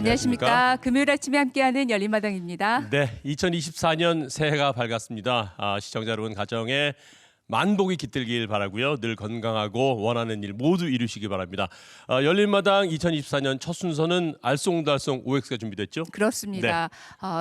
안녕하십니까. 금요일 아침에 함께하는 열린마당입니다. 네, 2024년 새해가 밝았습니다. 시청자 여러분 가정에 만복이 깃들길 바라고요. 늘 건강하고 원하는 일 모두 이루시기 바랍니다. 열린마당 2024년 첫 순서는 알쏭달쏭 OX가 준비됐죠? 그렇습니다.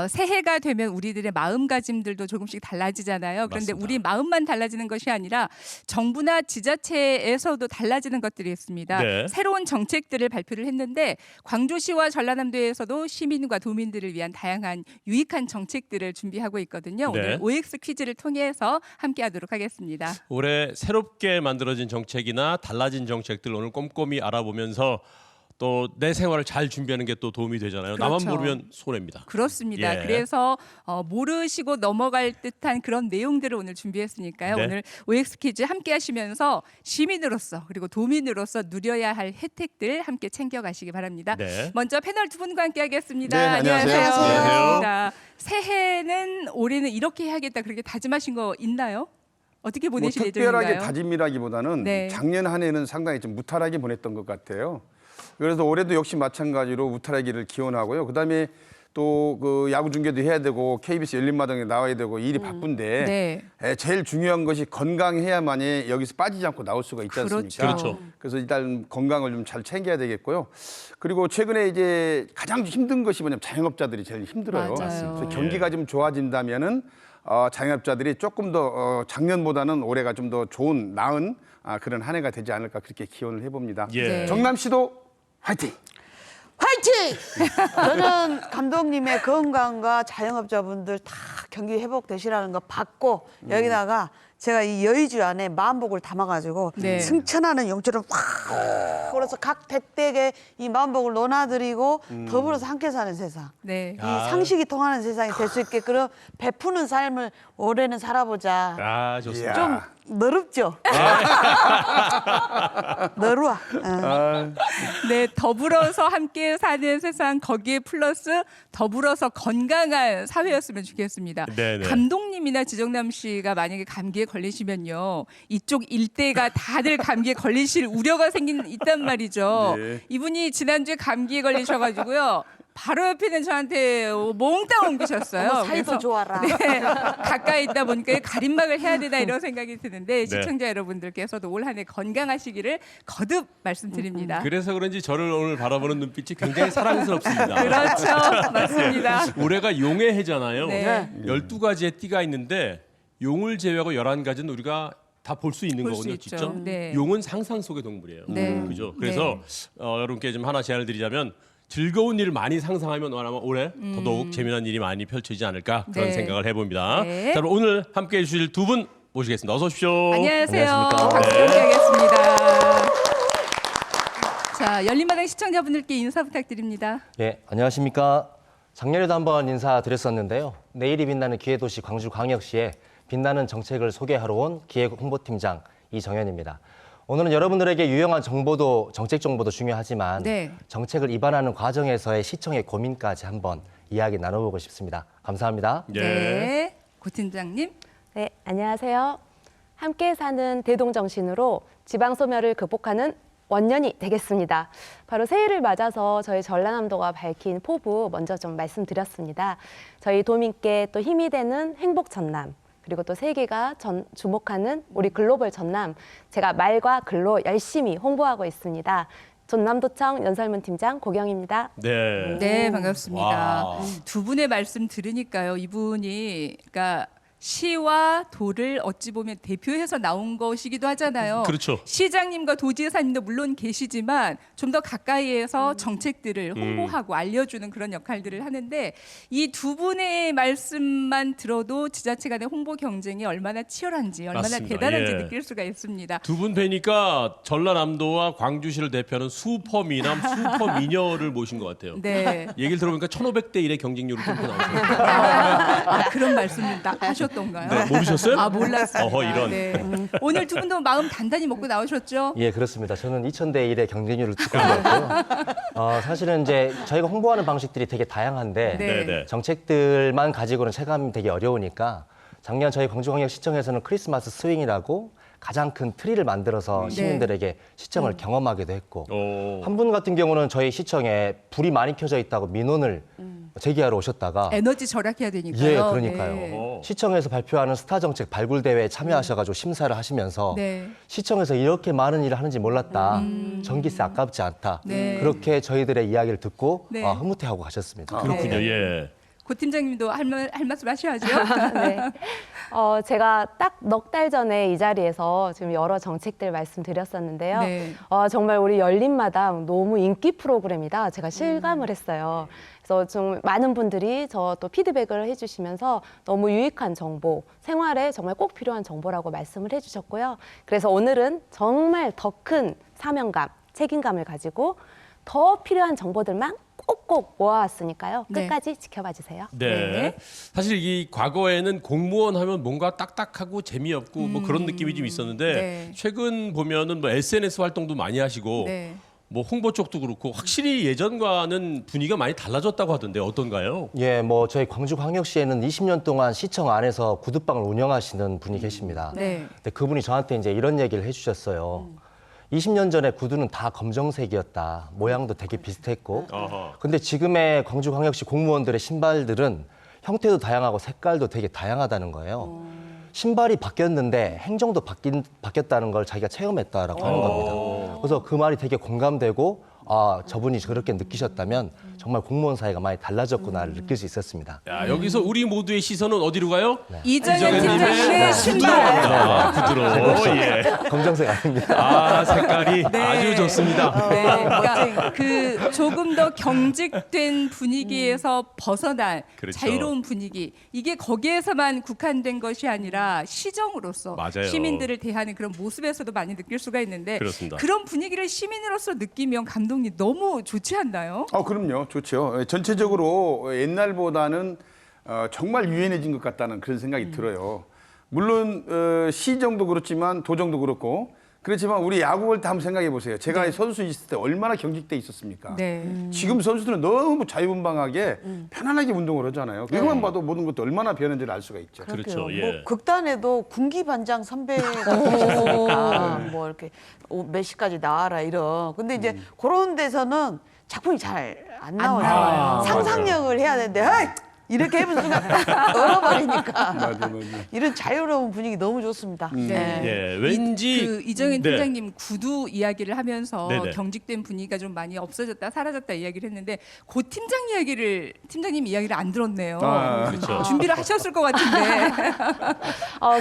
새해가 되면 우리들의 마음가짐들도 조금씩 달라지잖아요. 그런데 맞습니다. 우리 마음만 달라지는 것이 아니라 정부나 지자체에서도 달라지는 것들이 있습니다. 네. 새로운 정책들을 발표를 했는데 광주시와 전라남도에서도 시민과 도민들을 위한 다양한 유익한 정책들을 준비하고 있거든요. 네. 오늘 OX 퀴즈를 통해서 함께하도록 하겠습니다. 올해 새롭게 만들어진 정책이나 달라진 정책들 오늘 꼼꼼히 알아보면서 또 내 생활을 잘 준비하는 게 또 도움이 되잖아요. 나만 그렇죠. 모르면 손해입니다. 그렇습니다. 예. 그래서 모르시고 넘어갈 듯한 그런 내용들을 오늘 준비했으니까요. 네. 오늘 OX 퀴즈 함께 하시면서 시민으로서 그리고 도민으로서 누려야 할 혜택들 함께 챙겨가시기 바랍니다. 네. 먼저 패널 두 분과 함께 하겠습니다. 네, 안녕하세요. 반갑습니다. 새해는 올해는 이렇게 해야겠다 그렇게 다짐하신 거 있나요? 어떻게 보내실 특별하게 예정인가요? 다짐이라기보다는 네. 작년 한 해는 상당히 좀 무탈하게 보냈던 것 같아요. 그래서 올해도 역시 마찬가지로 무탈하기를 기원하고요. 그다음에 또 그 야구 중계도 해야 되고 KBS 열린마당에 나와야 되고 일이 바쁜데 네. 제일 중요한 것이 건강해야만이 여기서 빠지지 않고 나올 수가 있지 않습니까? 그렇죠. 그래서 일단 건강을 좀 잘 챙겨야 되겠고요. 그리고 최근에 이제 가장 힘든 것이 뭐냐면 자영업자들이 제일 힘들어요. 맞아요. 그래서 경기가 좀 좋아진다면은 자영업자들이 조금 더 작년보다는 올해가 좀 더 좋은 나은 그런 한 해가 되지 않을까 그렇게 기원을 해봅니다. 예. 네. 정남시도 화이팅! 화이팅! 저는 감독님의 건강과 자영업자분들 다 경기 회복되시라는 거 받고 여기다가 제가 이 여의주 안에 만복을 담아가지고 네. 승천하는 용처럼 확 그래서 각 백댁에 이 만복을 논아드리고 더불어서 함께 사는 세상 네. 이 상식이 통하는 세상이 될 수 있게 그런 베푸는 삶을 올해는 살아보자. 좋습니다. 좀 너럽죠? 너루와. 네, 더불어서 함께 사는 세상 거기에 플러스 더불어서 건강한 사회였으면 좋겠습니다. 네네. 감독님이나 지정남 씨가 만약에 감기에 걸리시면요. 이쪽 일대가 다들 감기에 걸리실 우려가 있단 말이죠. 네. 이분이 지난주에 감기에 걸리셔가지고요. 바로 옆에 있는 저한테 몽땅 옮기셨어요. 어머, 사이도 그래서 좋아라. 네, 가까이 있다 보니까 가림막을 해야 되나 이런 생각이 드는데 네. 시청자 여러분들께서도 올 한 해 건강하시기를 거듭 말씀드립니다. 그래서 그런지 저를 오늘 바라보는 눈빛이 굉장히 사랑스럽습니다. 그렇죠. 맞습니다. 올해가 용의 해잖아요. 네. 12가지의 띠가 있는데 용을 제외하고 11가지는 우리가 다 볼 수 있는 볼 수 거거든요. 있죠. 직접. 네. 용은 상상 속의 동물이에요. 네. 그죠? 그래서 여러분께 좀 하나 제안을 드리자면 즐거운 일을 많이 상상하면 아마 올해 더더욱 재미난 일이 많이 펼쳐지지 않을까 그런 네. 생각을 해봅니다. 네. 자, 그럼 오늘 함께해 주실 두 분 모시겠습니다. 어서 오십시오. 안녕하세요. 안녕하십니까. 박수 네. 함께하겠습니다. 자, 열린마당 시청자분들께 인사 부탁드립니다. 예, 안녕하십니까. 작년에도 한번 인사드렸었는데요. 내일이 빛나는 기회도시 광주광역시에 빛나는 정책을 소개하러 온 기획홍보팀장 이정현입니다. 오늘은 여러분들에게 유용한 정보도 정책 정보도 중요하지만 네. 정책을 입안하는 과정에서의 시청의 고민까지 한번 이야기 나눠보고 싶습니다. 감사합니다. 예. 네. 고 팀장님. 네, 안녕하세요. 함께 사는 대동정신으로 지방소멸을 극복하는 원년이 되겠습니다. 바로 새해를 맞아서 저희 전라남도가 밝힌 포부 먼저 좀 말씀드렸습니다. 저희 도민께 또 힘이 되는 행복 전남, 그리고 또 세계가 주목하는 우리 글로벌 전남, 제가 말과 글로 열심히 홍보하고 있습니다. 전남도청 연설문 팀장 고경입니다. 네. 네, 반갑습니다. 와. 두 분의 말씀 들으니까요. 이분이 그러니까 시와 도를 어찌 보면 대표해서 나온 것이기도 하잖아요. 그렇죠. 시장님과 도지사님도 물론 계시지만 좀 더 가까이에서 정책들을 홍보하고 알려주는 그런 역할들을 하는데 이 두 분의 말씀만 들어도 지자체 간의 홍보 경쟁이 얼마나 치열한지 얼마나 맞습니다. 대단한지 예. 느낄 수가 있습니다. 두 분 뵈니까 전라남도와 광주시를 대표하는 슈퍼미남, 슈퍼미녀를 모신 것 같아요. 네. 얘기를 들어보니까 1500대 1의 경쟁률을 뚫고 나오셨어요. 그런 말씀을 하셨던가요? 네, 모르셨어요? 아, 몰랐어요. 어허, 이런. 네. 오늘 두 분도 마음 단단히 먹고 나오셨죠? 예, 그렇습니다. 저는 2000대 1의 경쟁률을 듣고 있고요. 사실은 이제 저희가 홍보하는 방식들이 되게 다양한데 네. 네. 정책들만 가지고는 체감이 되게 어려우니까 작년 저희 광주광역시청에서는 크리스마스 스윙이라고 가장 큰 트리를 만들어서 시민들에게 시청을 경험하기도 했고 오. 한 분 같은 경우는 저희 시청에 불이 많이 켜져 있다고 민원을 제기하러 오셨다가 에너지 절약해야 되니까요. 예, 그러니까요. 네. 시청에서 발표하는 스타 정책 발굴 대회에 참여하셔가지고 심사를 하시면서 네. 시청에서 이렇게 많은 일을 하는지 몰랐다. 전기세 아깝지 않다. 네. 그렇게 저희들의 이야기를 듣고 네. 흐뭇해하고 가셨습니다. 그렇군요. 네. 예. 고 팀장님도 할 말씀 하셔야죠. 네. 제가 딱 넉 달 전에 이 자리에서 지금 여러 정책들 말씀드렸었는데요. 네. 정말 우리 열린마당 너무 인기 프로그램이다. 제가 실감을 했어요. 그래서 좀 많은 분들이 저 또 피드백을 해주시면서 너무 유익한 정보, 생활에 정말 꼭 필요한 정보라고 말씀을 해주셨고요. 그래서 오늘은 정말 더 큰 사명감, 책임감을 가지고 더 필요한 정보들만 꼭꼭 모아왔으니까요. 네. 끝까지 지켜봐 주세요. 네. 네. 사실 이 과거에는 공무원 하면 뭔가 딱딱하고 재미없고 뭐 그런 느낌이 좀 있었는데 네. 최근 보면은 뭐 SNS 활동도 많이 하시고 네. 뭐 홍보 쪽도 그렇고 확실히 예전과는 분위기가 많이 달라졌다고 하던데 어떤가요? 예, 뭐 저희 광주광역시에는 20년 동안 시청 안에서 구두방을 운영하시는 분이 계십니다. 네. 근데 그분이 저한테 이제 이런 얘기를 해주셨어요. 20년 전에 구두는 다 검정색이었다. 모양도 되게 비슷했고. 어허. 근데 지금의 광주광역시 공무원들의 신발들은 형태도 다양하고 색깔도 되게 다양하다는 거예요. 신발이 바뀌었는데 행정도 바뀌었다는 걸 자기가 체험했다라고 하는 겁니다. 그래서 그 말이 되게 공감되고 저분이 저렇게 느끼셨다면 정말 공무원 사회가 많이 달라졌구나를 느낄 수 있었습니다. 야, 여기서 우리 모두의 시선은 어디로 가요? 이정현 팀장님의 신발. 아, 부드러워. 예. 검정색 아닙니다. 색깔이 아주 좋습니다. 네, 그러니까 그 조금 더 경직된 분위기에서 벗어난 그렇죠. 자유로운 분위기, 이게 거기에서만 국한된 것이 아니라 시정으로서 맞아요. 시민들을 대하는 그런 모습에서도 많이 느낄 수가 있는데 그렇습니다. 그런 분위기를 시민으로서 느끼면 감독님 너무 좋지 않나요? 그럼요. 좋죠. 전체적으로 옛날보다는 정말 유연해진 것 같다는 그런 생각이 들어요. 물론 시정도 그렇지만 도정도 그렇고 그렇지만 우리 야구를 다 한번 생각해 보세요. 제가 선수 있을 때 얼마나 경직돼 있었습니까? 네. 지금 선수들은 너무 자유분방하게 편안하게 운동을 하잖아요. 이것만 봐도 모든 것도 얼마나 변한지를 알 수가 있죠. 그렇죠. 뭐 예. 극단에도 군기반장 선배가 계셨으니까 뭐 이렇게 몇 시까지 나와라 이런. 근데 이제 그런 데서는 작품이 잘 안 나와요. 상상력을 해야 되는데 헤이! 이렇게 해본 순간 얼어버리니까. 맞아. 이런 자유로운 분위기 너무 좋습니다. 네. 예, 왠지 그 이정현 네. 팀장님 구두 이야기를 하면서 네네. 경직된 분위기가 좀 많이 없어졌다 사라졌다 이야기를 했는데 고 팀장님 이야기를 안 들었네요. 그렇죠. 준비를 하셨을 것 같은데.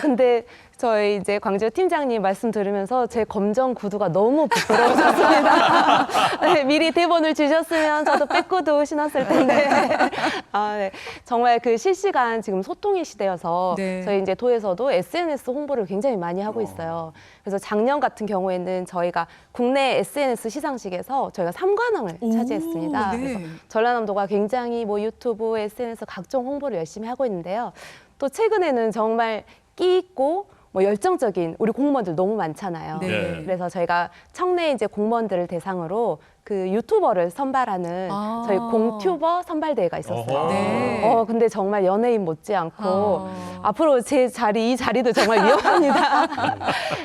근데 저희 이제 광주 팀장님 말씀 들으면서 제 검정 구두가 너무 부끄러우셨습니다. 네, 미리 대본을 주셨으면 저도 백구두 신었을 텐데. 네. 정말 그 실시간 지금 소통의 시대여서 네. 저희 이제 도에서도 SNS 홍보를 굉장히 많이 하고 있어요. 그래서 작년 같은 경우에는 저희가 국내 SNS 시상식에서 저희가 3관왕을 오, 차지했습니다. 네. 그래서 전라남도가 굉장히 뭐 유튜브, SNS 각종 홍보를 열심히 하고 있는데요. 또 최근에는 정말 끼 있고 뭐 열정적인 우리 공무원들 너무 많잖아요. 네. 그래서 저희가 청내 이제 공무원들을 대상으로 그 유튜버를 선발하는 아. 저희 공튜버 선발 대회가 있었어요. 어허. 네. 근데 정말 연예인 못지않고 아. 앞으로 이 자리도 정말 위험합니다.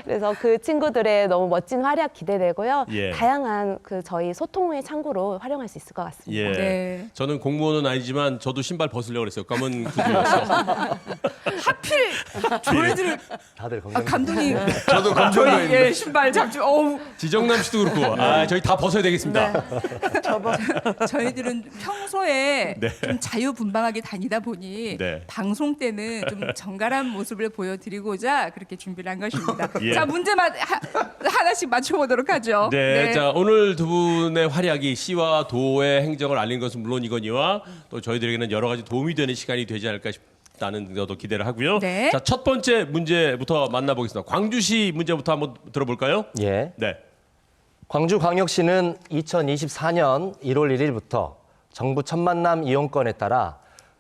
그래서 그 친구들의 너무 멋진 활약 기대되고요. 예. 다양한 그 저희 소통의 창구로 활용할 수 있을 것 같습니다. 예. 네. 저는 공무원은 아니지만 저도 신발 벗으려고 그랬어요. 검은 구두여서. 하필 저희들 다들 검정색. 감독님 저도 검정도 저희 있는데. 신발 잡지 어우 지정남 씨도 그렇고 저희 다 벗어야 되겠습니다. 저희들은 평소에 네. 좀 자유분방하게 다니다 보니 네. 방송 때는 좀 정갈한 모습을 보여드리고자 그렇게 준비를 한 것입니다. 예. 자 문제 하나씩 맞춰보도록 하죠. 네, 자 오늘 두 분의 활약이 시와 도의 행정을 알린 것은 물론이거니와 또 저희들에게는 여러 가지 도움이 되는 시간이 되지 않을까 싶다는 것도 기대를 하고요. 네. 자 첫 번째 문제부터 만나보겠습니다. 광주시 문제부터 한번 들어볼까요? 예. 네. 광주광역시는 2024년 1월 1일부터 정부 첫 만남 이용권에 따라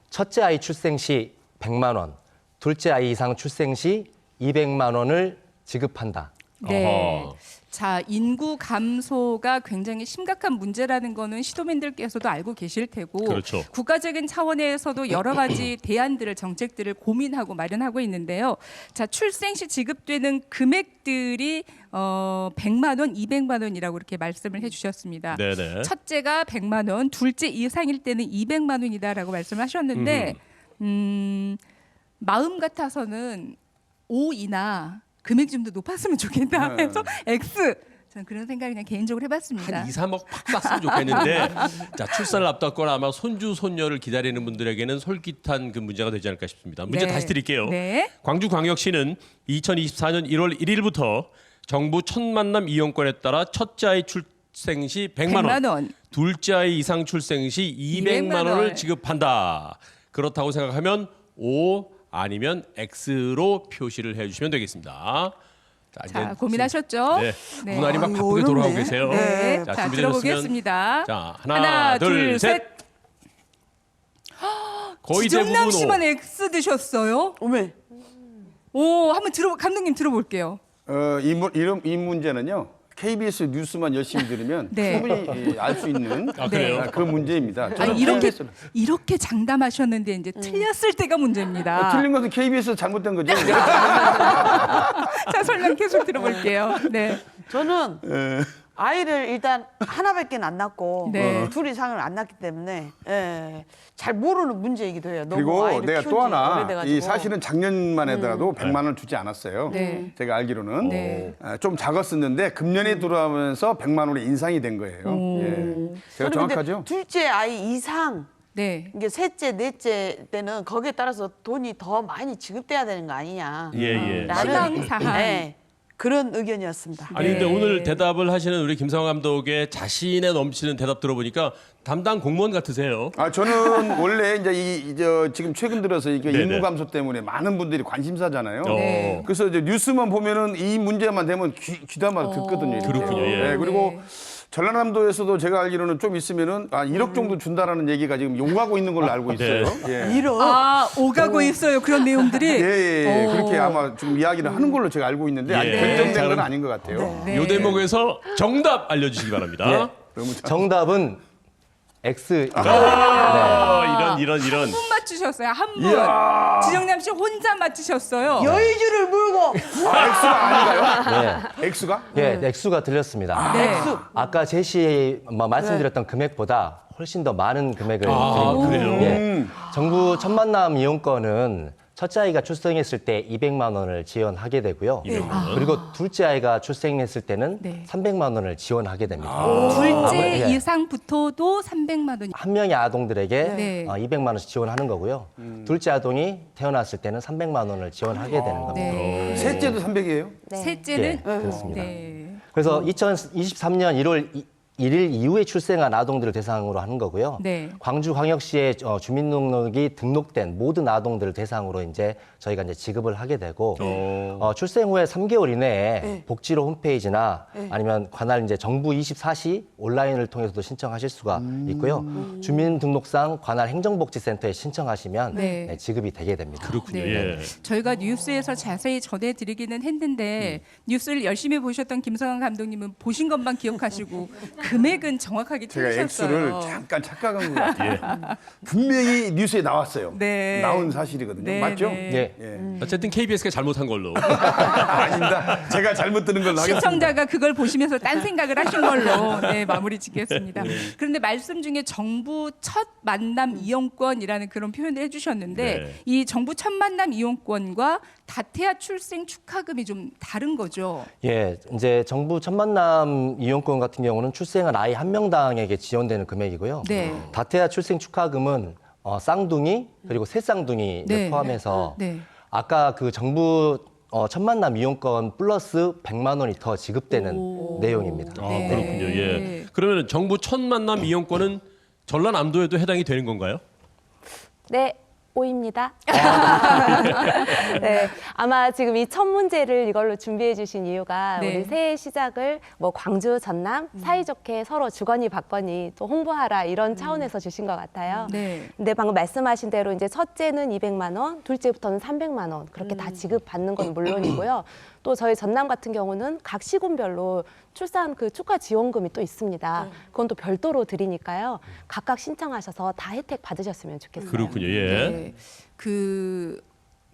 첫째 아이 출생 시 100만 원, 둘째 아이 이상 출생 시 200만 원을 지급한다. 네. 어허. 자, 인구 감소가 굉장히 심각한 문제라는 거는 시도민들께서도 알고 계실 테고 그렇죠. 국가적인 차원에서도 여러 가지 대안들을 정책들을 고민하고 마련하고 있는데요. 자, 출생 시 지급되는 금액들이 100만 원, 200만 원이라고 이렇게 말씀을 해 주셨습니다. 네네. 첫째가 100만 원, 둘째 이상일 때는 200만 원이다라고 말씀하셨는데 마음 같아서는 5이나 금액 좀 더 높았으면 좋겠다 해서 X. 저는 그런 생각을 그냥 개인적으로 해봤습니다. 한 2, 3억 팍 쐈으면 좋겠는데 자, 출산을 앞뒀거나 아마 손주 손녀를 기다리는 분들에게는 솔깃한 그 문제가 되지 않을까 싶습니다. 문제 네. 다시 드릴게요. 네. 광주광역시는 2024년 1월 1일부터 정부 첫 만남 이용권에 따라 첫째 아이 출생 시 100만 100만 원. 둘째 아이 이상 출생 시 200만 원을 지급한다. 그렇다고 생각하면 O 아니면 X로 표시를 해주시면 되겠습니다. 자, 이제 고민하셨죠? 네. 네. 문안이 막 이거 바쁘게 어렵네. 돌아가고 계세요. 네. 자, 준비되셨으면 들어보겠습니다. 자, 하나, 둘, 셋. 거의 지정남 대부분 씨만 X 드셨어요? 어메. 오, 한번 감독님 들어볼게요. 이 문제는요. KBS 뉴스만 열심히 들으면 네. 충분히 알 수 있는 그래요? 그 문제입니다. 저는 아니, 이렇게 KBS 는 이렇게 장담하셨는데 이제 틀렸을 때가 문제입니다. 틀린 것은 KBS 잘못된 거죠. 자, 설명 계속 들어볼게요. 네. 저는 아이를 일단 하나밖에 안 낳고 네. 둘 이상을 안 낳기 때문에 잘 모르는 문제이기도 해요. 너무 그리고 아이를 내가 키운 또 지 하나 오래돼가지고. 이 사실은 작년만 해더라도 100만 원을 주지 않았어요. 네. 제가 알기로는 네. 좀 작았었는데 금년에 들어오면서 100만 원이 인상이 된 거예요. 예. 제가 저는 근데 정확하죠? 둘째 아이 이상 네. 이게 셋째, 넷째 때는 거기에 따라서 돈이 더 많이 지급돼야 되는 거 아니냐. 예. 신앙 사항. 네, 그런 의견이었습니다. 아니 근데 네. 오늘 대답을 하시는 우리 김성환 감독의 자신에 넘치는 대답 들어보니까 담당 공무원 같으세요. 저는 원래 이제 지금 최근 들어서 이게 네네. 인구 감소 때문에 많은 분들이 관심사잖아요. 네. 그래서 이제 뉴스만 보면은 이 문제만 되면 귀담아 듣거든요. 이렇게. 그렇군요, 예. 네, 그리고 네. 전라남도에서도 제가 알기로는 좀 있으면은 1억 정도 준다라는 얘기가 지금 용하고 있는 걸로 알고 있어요. 예. 이런 아, 오가고 있어요. 그런 내용들이. 예. 오. 그렇게 아마 좀 이야기를 하는 걸로 제가 알고 있는데 아직 예. 결정된 자, 건 그럼- 아닌 것 같아요. 네. 요 대목에서 정답 알려주시기 바랍니다. 예. 너무 잘- 정답은 X입니다. 이런. 한 분 맞추셨어요. 한 분. 지정남 씨 혼자 맞추셨어요. 여의주를 물고 X가 아닌가요? 네. X가? 예, X가 틀렸습니다. 네. 아까 제시 말씀드렸던 금액보다 훨씬 더 많은 금액을 드립니다. 그래요? 예. 정부 첫 만남 이용권은 첫째 아이가 출생했을 때 200만 원을 지원하게 되고요. 200만 원. 그리고 둘째 아이가 출생했을 때는 네. 300만 원을 지원하게 됩니다. 둘째 예. 이상부터도 300만 원. 한 명의 아동들에게 네. 200만 원씩 지원하는 거고요. 둘째 아동이 태어났을 때는 300만 원을 지원하게 되는 겁니다. 네. 셋째도 300이에요? 셋째는 예, 그렇습니다. 네. 그래서 2023년 1월 1일 이후에 출생한 아동들을 대상으로 하는 거고요. 네. 광주광역시에 주민등록이 등록된 모든 아동들을 대상으로 이제 저희가 이제 지급을 하게 되고 출생 후에 3개월 이내에 복지로 홈페이지나 아니면 관할 이제 정부 24시 온라인을 통해서도 신청하실 수가 있고요. 주민등록상 관할 행정복지센터에 신청하시면 네. 네, 지급이 되게 됩니다. 그렇군요. 네. 예. 저희가 뉴스에서 자세히 전해드리기는 했는데 뉴스를 열심히 보셨던 김성환 감독님은 보신 것만 기억하시고 금액은 정확하게 제가 틀리셨어요. X를 잠깐 착각한 것 같아요. 분명히 뉴스에 나왔어요. 네. 나온 사실이거든요. 네, 맞죠? 네. 예. 어쨌든 KBS가 잘못한 걸로. 아닙니다. 제가 잘못 들은 걸로 하겠습니다. 시청자가 그걸 보시면서 딴 생각을 하신 걸로 네, 마무리 짓겠습니다. 그런데 말씀 중에 정부 첫 만남 이용권이라는 그런 표현을 해주셨는데 네. 이 정부 첫 만남 이용권과 다태아 출생 축하금이 좀 다른 거죠. 예, 이제 정부 첫 만남 이용권 같은 경우는 출생한 아이 한 명당에게 지원되는 금액이고요. 네. 다태아 출생 축하금은 쌍둥이 그리고 새 쌍둥이를 네. 포함해서 네. 아까 그 정부 첫 만남 이용권 플러스 100만 원이 더 지급되는 내용입니다. 네. 그렇군요. 예. 그러면 정부 첫 만남 이용권은 전라남도에도 해당이 되는 건가요? 네, 오입니다. 네, 아마 지금 이 첫 문제를 이걸로 준비해 주신 이유가 네. 우리 새해 시작을 뭐 광주, 전남 사이좋게 서로 주거니 받거니 또 홍보하라 이런 차원에서 주신 것 같아요. 네. 근데 방금 말씀하신 대로 이제 첫째는 200만 원, 둘째부터는 300만 원 그렇게 다 지급받는 건 물론이고요. 또 저희 전남 같은 경우는 각 시군별로 출산 그 축하 지원금이 또 있습니다. 그건 또 별도로 드리니까요. 각각 신청하셔서 다 혜택 받으셨으면 좋겠어요. 그렇군요. 예. 네. 그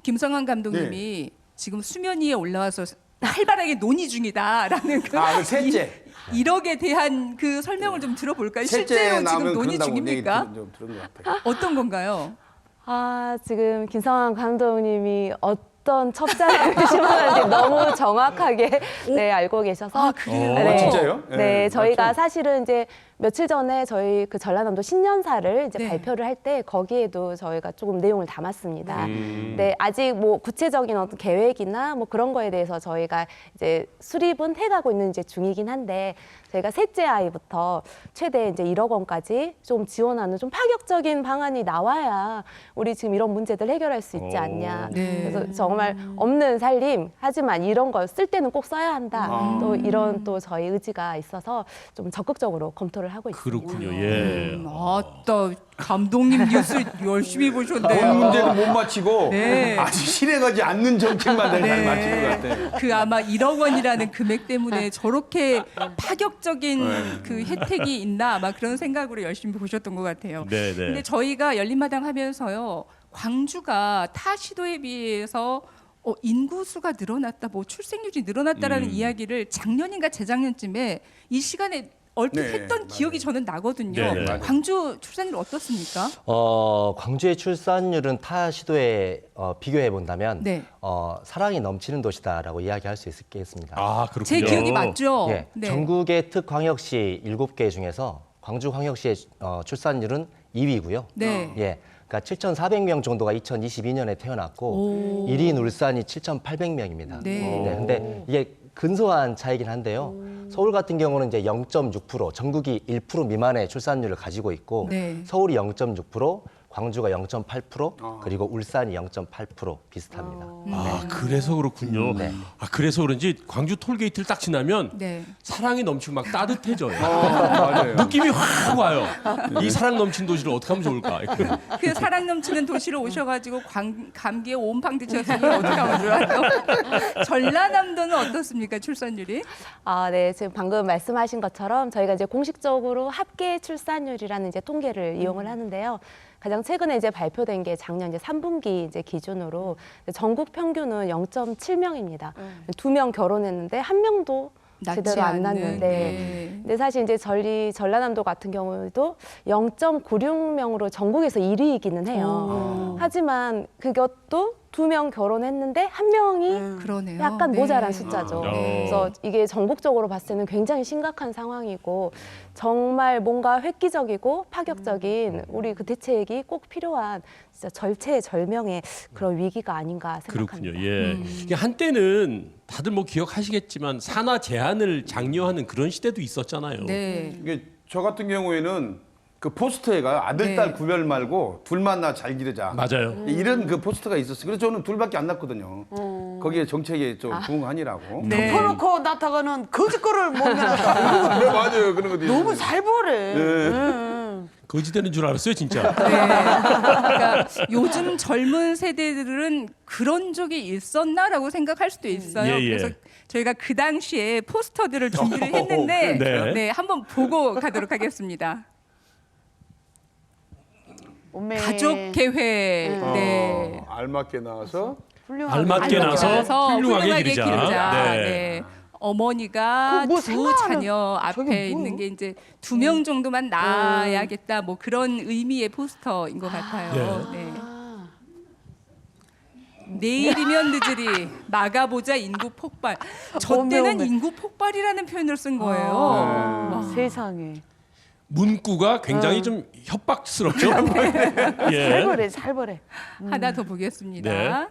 김성환 감독님이 지금 수면 위에 올라와서 활발하게 논의 중이다라는 그 그 셋째. 1억에 대한 그 설명을 좀 들어볼까요? 셋째 실제로 지금 나오면 논의 그런다고 중입니까? 얘기 좀 들은 것 같아요. 어떤 건가요? 지금 김성환 감독님이 어떤 첩자를 의심하는지 너무 정확하게 네, 알고 계셔서. 그래요? 네. 진짜요? 네, 네, 저희가 맞죠? 사실은 이제 며칠 전에 저희 그 전라남도 신년사를 이제 네. 발표를 할 때 거기에도 저희가 조금 내용을 담았습니다. 네, 아직 뭐 구체적인 어떤 계획이나 뭐 그런 거에 대해서 저희가 이제 수립은 해가고 있는 이제 중이긴 한데 저희가 셋째 아이부터 최대 이제 1억 원까지 좀 지원하는 좀 파격적인 방안이 나와야 우리 지금 이런 문제들 해결할 수 있지 않냐. 네. 그래서 정말 없는 살림 하지만 이런 거 쓸 때는 꼭 써야 한다. 또 이런 또 저희 의지가 있어서 좀 적극적으로 검토를 하고 있습니다. 그렇군요. 예. 아따 감독님 뉴스 열심히 보셨네요. 본 문제는 못 맞히고 네. 아주 실행하지 않는 정책만 잘 맞히는 것 같아요. 그 아마 1억 원이라는 금액 때문에 저렇게 파격적인 그 혜택이 있나 아마 그런 생각으로 열심히 보셨던 것 같아요. 네, 네. 근데 저희가 열린마당 하면서요. 광주가 타 시도에 비해서 인구 수가 늘어났다, 뭐 출생률이 늘어났다라는 이야기를 작년인가 재작년쯤에 이 시간에 얼핏 네, 했던 맞아요. 기억이 저는 나거든요. 네, 네. 맞아요. 광주 출산율 어떻습니까? 광주의 출산율은 타 시도에 비교해 본다면 네. 사랑이 넘치는 도시다라고 이야기할 수 있겠습니다. 아, 그렇군요. 제 기억이 맞죠? 예, 네. 전국의 특광역시 7개 중에서 광주광역시의 출산율은 2위고요. 네. 예, 그러니까 7,400명 정도가 2022년에 태어났고 1위 울산이 7,800명입니다. 네. 근데 이게 근소한 차이긴 한데요. 서울 같은 경우는 이제 0.6%, 전국이 1% 미만의 출산율을 가지고 있고 네. 서울이 0.6%, 광주가 0.8%, 그리고 울산이 0.8% 비슷합니다. 아, 그래서 그렇군요. 네. 아, 그래서 그런지 광주 톨게이트를 딱 지나면 네. 사랑이 넘치고 막 따뜻해져요. 맞아요. 느낌이 확 와요. 이 사랑 넘친 도시를 어떻게 하면 좋을까? 그 사랑 넘치는 도시로 오셔가지고 감기에 온팡 드셨으니 어떻게 하면 좋아요? 전라남도는 어떻습니까 출산율이? 네, 지금 방금 말씀하신 것처럼 저희가 이제 공식적으로 합계 출산율이라는 이제 통계를 이용을 하는데요. 가장 최근에 이제 발표된 게 작년 이제 3분기 이제 기준으로 전국 평균은 0.7명입니다. 2명 결혼했는데 1명도 낳지 제대로 안 않는, 낳는데. 네. 근데 사실 이제 전라남도 같은 경우에도 0.96명으로 전국에서 1위이기는 해요. 하지만 그것도 2명 결혼했는데 1명이 그러네요. 약간 네. 모자란 숫자죠. 네. 그래서 이게 전국적으로 봤을 때는 굉장히 심각한 상황이고 정말 뭔가 획기적이고 파격적인 우리 그 대책이 꼭 필요한 진짜 절체절명의 그런 위기가 아닌가 그렇군요. 생각합니다. 예. 이게 한때는 다들 뭐 기억하시겠지만 산하 제한을 장려하는 그런 시대도 있었잖아요. 네. 이게 저 같은 경우에는 그 포스터에가 아들 네. 딸 구별 말고 둘만 낳아 잘 기르자. 맞아요. 이런 그 포스터가 있었어요. 그래서 저는 둘밖에 안 낳거든요. 거기에 정책에 좀 부응하니라고. 네. 덮어놓고 낳다가는 거짓거를 먹여놨다. 네, 맞아요. 그런 것도 너무 있어요. 살벌해. 거지되는 줄 알았어요, 진짜. 네. 그러니까 요즘 젊은 세대들은 그런 적이 있었나라고 생각할 수도 있어요. 예, 예. 그래서 저희가 그 당시에 포스터들을 준비를 했는데 네. 네, 한번 보고 가도록 하겠습니다. 오메. 가족 계획. 네. 알맞게 나와서 훌륭하게. 알맞게 나서 나와서 훌륭하게 기르자. 네. 네. 어머니가 그뭐 두 생각하는- 자녀 저게 앞에 뭐예요? 있는 게 이제 2명 정도만 낳아야겠다 뭐 그런 의미의 포스터인 것 같아요. 네. 내일이면 늦으리 막아보자 인구 폭발. 저 어메, 때는 어메. 인구 폭발이라는 표현을 쓴 거예요. 세상에. 문구가 굉장히 좀 협박스럽죠. 예. 살벌해, 살벌해. 하나 더 보겠습니다. 네.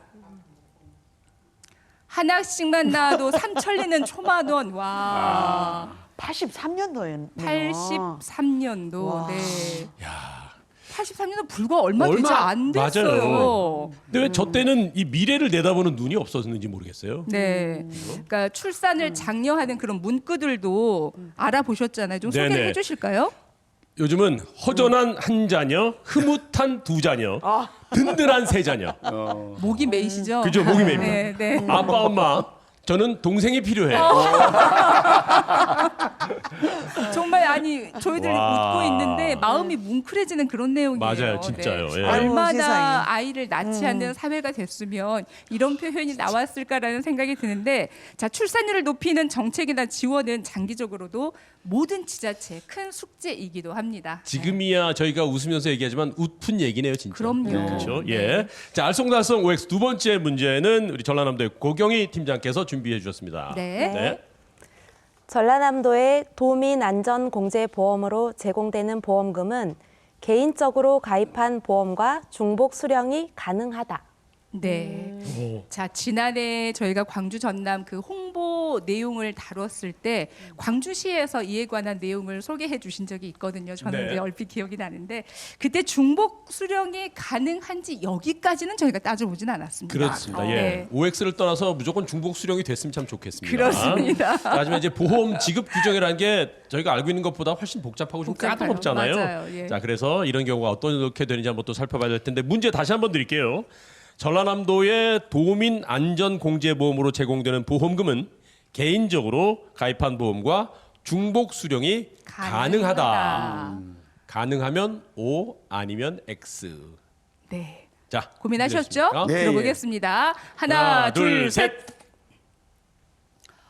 하나씩만 낳아도 삼천리는 초만원. 와. 83년도에는. 83년도. 와. 네. 83년도 불과 얼마 되지 얼마- 안 됐어요. 맞아요. 근데 왜 저 때는 이 미래를 내다보는 눈이 없었는지 모르겠어요. 네. 그러니까 출산을 장려하는 그런 문구들도 알아보셨잖아요. 좀 네네. 소개해 주실까요? 요즘은 허전한 한 자녀, 흐뭇한 두 자녀, 든든한 세 자녀. 목이 메이시죠? 그죠, 목이 메입니다. 네, 네. 아빠, 엄마 저는 동생이 필요해요. 정말 아니 저희들 와. 웃고 있는데 마음이 뭉클해지는 그런 내용이에요. 맞아요, 진짜요. 예. 아이고, 얼마나 세상에. 아이를 낳지 않는 사회가 됐으면 이런 표현이 나왔을까라는 생각이 드는데, 자, 출산율을 높이는 정책이나 지원은 장기적으로도 모든 지자체의 큰 숙제이기도 합니다. 지금이야 저희가 웃으면서 얘기하지만 웃픈 얘기네요, 진짜. 그럼요. 그렇죠. 네. 예. 자, 알쏭달쏭 OX 두 번째 문제는 우리 전라남도의 고경희 팀장께서 준비해 주셨습니다. 네. 전라남도의 도민안전공제보험으로 제공되는 보험금은 개인적으로 가입한 보험과 중복 수령이 가능하다. 네. 오. 자, 지난해 저희가 광주 전남 그 홍보 내용을 다뤘을 때 광주시에서 이에 관한 내용을 소개해 주신 적이 있거든요. 저는 네. 이제 얼핏 기억이 나는데 그때 중복 수령이 가능한지 여기까지는 저희가 따져보진 않았습니다. 그렇습니다. 예. 네. OX를 떠나서 무조건 중복 수령이 됐으면 참 좋겠습니다. 그렇습니다. 하지만 이제 보험 지급 규정이라는 게 저희가 알고 있는 것보다 훨씬 복잡하고 좀 복잡해요. 까다롭잖아요. 맞아요. 예. 자, 그래서 이런 경우가 어떻게 되는지 한번 또 살펴봐야 될 텐데 문제 다시 한번 드릴게요. 전라남도의 도민안전공제보험으로 제공되는 보험금은 개인적으로 가입한 보험과 중복 수령이 가능하다. 가능하면 O 아니면 X. 네. 자, 고민하셨죠? 준비되셨습니까? 네, 들어보겠습니다. 하나, 둘, 셋.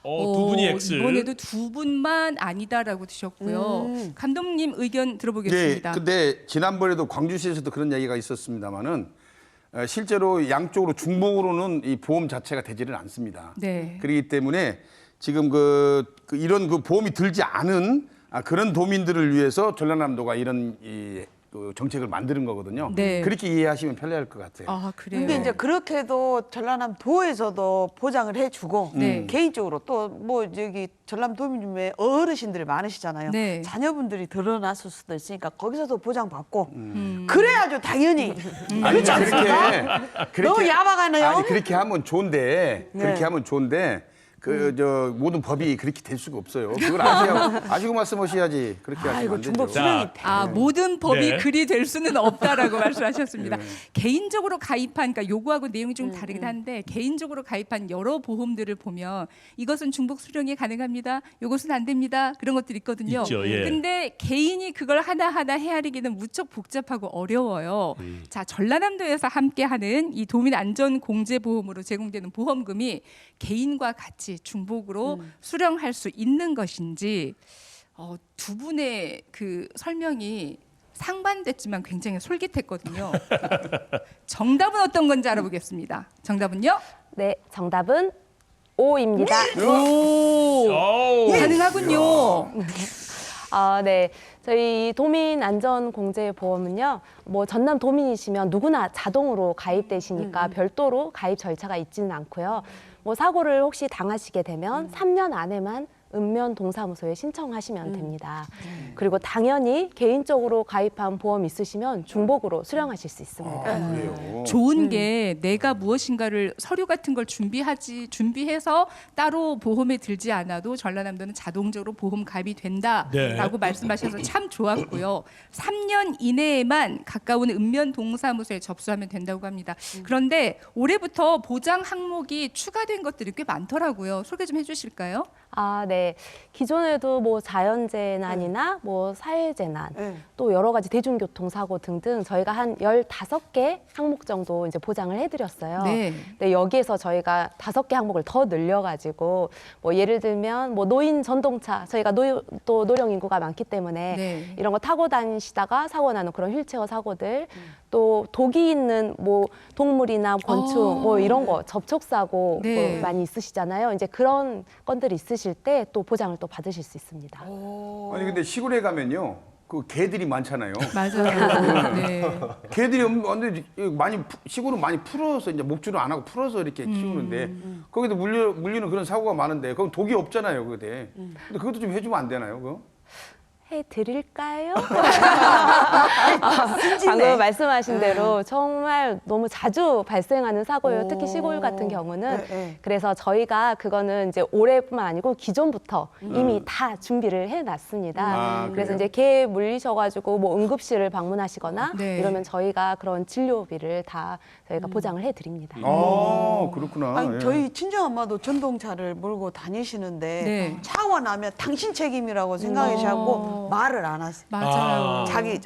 두 분이 X. 이번에도 두 분만 아니다라고 드셨고요. 감독님 의견 예, 들어보겠습니다. 근데 지난번에도 광주시에서도 그런 얘기가 있었습니다만은 실제로 양쪽으로 중복으로는 이 보험 자체가 되지는 않습니다. 네. 그렇기 때문에 지금 이런 보험이 들지 않은 그런 도민들을 위해서 전라남도가 이런 그 정책을 만드는 거거든요. 네. 그렇게 이해하시면 편리할 것 같아요. 아, 그래요. 근데 이제 그렇게도 전라남도에서도 보장을 해주고 네. 개인적으로 또 뭐 저기 전남도민 중에 어르신들이 많으시잖아요. 네. 자녀분들이 드러났을 수도 있으니까 거기서도 보장받고 그래야죠 당연히. 그렇지 않습니까? 너무 야박하네요. 아니 그렇게 하면 좋은데 네. 그렇게 하면 좋은데 모든 법이 그렇게 될 수가 없어요. 그걸 아시고 말씀하셔야지. 그렇게 하시면 아이고 안 되죠. 중복 자, 수령이 모든 법이 네. 그리 될 수는 없다라고 말씀하셨습니다. 개인적으로 가입한, 그러니까 요구하고 내용이 좀 다르긴 한데 개인적으로 가입한 여러 보험들을 보면 이것은 중복 수령이 가능합니다. 이것은 안 됩니다. 그런 것들이 있거든요. 있죠, 예. 근데 개인이 그걸 하나하나 헤아리기는 무척 복잡하고 어려워요. 자, 전라남도에서 함께하는 이 도민안전공제보험으로 제공되는 보험금이 개인과 같이 중복으로 수령할 수 있는 것인지 두 분의 그 설명이 상반됐지만 굉장히 솔깃했거든요. 정답은 어떤 건지 알아보겠습니다. 정답은요? 네, 정답은 O입니다. 오. 가능하군요. 네. 저희 도민안전공제보험은요, 뭐 전남 도민이시면 누구나 자동으로 가입되시니까 별도로 가입 절차가 있지는 않고요. 뭐 사고를 혹시 당하시게 되면 3년 안에만 읍면동사무소에 신청하시면 됩니다. 그리고 당연히 개인적으로 가입한 보험 있으시면 중복으로 수령하실 수 있습니다. 그래요. 좋은 게 내가 무엇인가를 서류 같은 걸 준비해서 따로 보험에 들지 않아도 전라남도는 자동적으로 보험 가입이 된다라고 네. 말씀하셔서 참 좋았고요. 3년 이내에만 가까운 읍면동사무소에 접수하면 된다고 합니다. 그런데 올해부터 보장 항목이 추가된 것들이 꽤 많더라고요. 소개 좀 해주실까요? 네. 기존에도 뭐 자연재난이나 뭐 사회재난, 네. 또 여러 가지 대중교통사고 등등 저희가 한 15개 항목 정도 이제 보장을 해드렸어요. 네. 근데 여기에서 저희가 5개 항목을 더 늘려가지고 뭐 예를 들면 뭐 노인 전동차, 저희가 또 노령 인구가 많기 때문에 네. 이런 거 타고 다니시다가 사고 나는 그런 휠체어 사고들, 또 독이 있는 뭐 동물이나 곤충 뭐 이런 거 접촉사고 네. 뭐 많이 있으시잖아요. 이제 그런 건들이 있으실 때 또 보장을 또 받으실 수 있습니다. 아니 근데 시골에 가면요. 그 개들이 많잖아요. 맞아요. 네. 개들이 완전 시골은 많이 풀어서 이제 목줄을 안 하고 풀어서 이렇게 키우는데 거기도 물리는 그런 사고가 많은데 그건 독이 없잖아요, 그게. 근데 그것도 좀 해주면 안 되나요, 그거? 해드릴까요? 방금 말씀하신 대로 정말 너무 자주 발생하는 사고예요. 특히 시골 같은 경우는. 네. 그래서 저희가 그거는 이제 올해뿐만 아니고 기존부터 이미 다 준비를 해놨습니다. 아, 그래서 그래요? 이제 개 물리셔가지고 뭐 응급실을 방문하시거나 네. 이러면 저희가 그런 진료비를 다 저희가 보장을 해드립니다. 그렇구나. 아니, 예. 저희 친정엄마도 전동차를 몰고 다니시는데 네. 차고 나면 당신 책임이라고 생각하시고 말을 안 하세요. 맞아요. 자기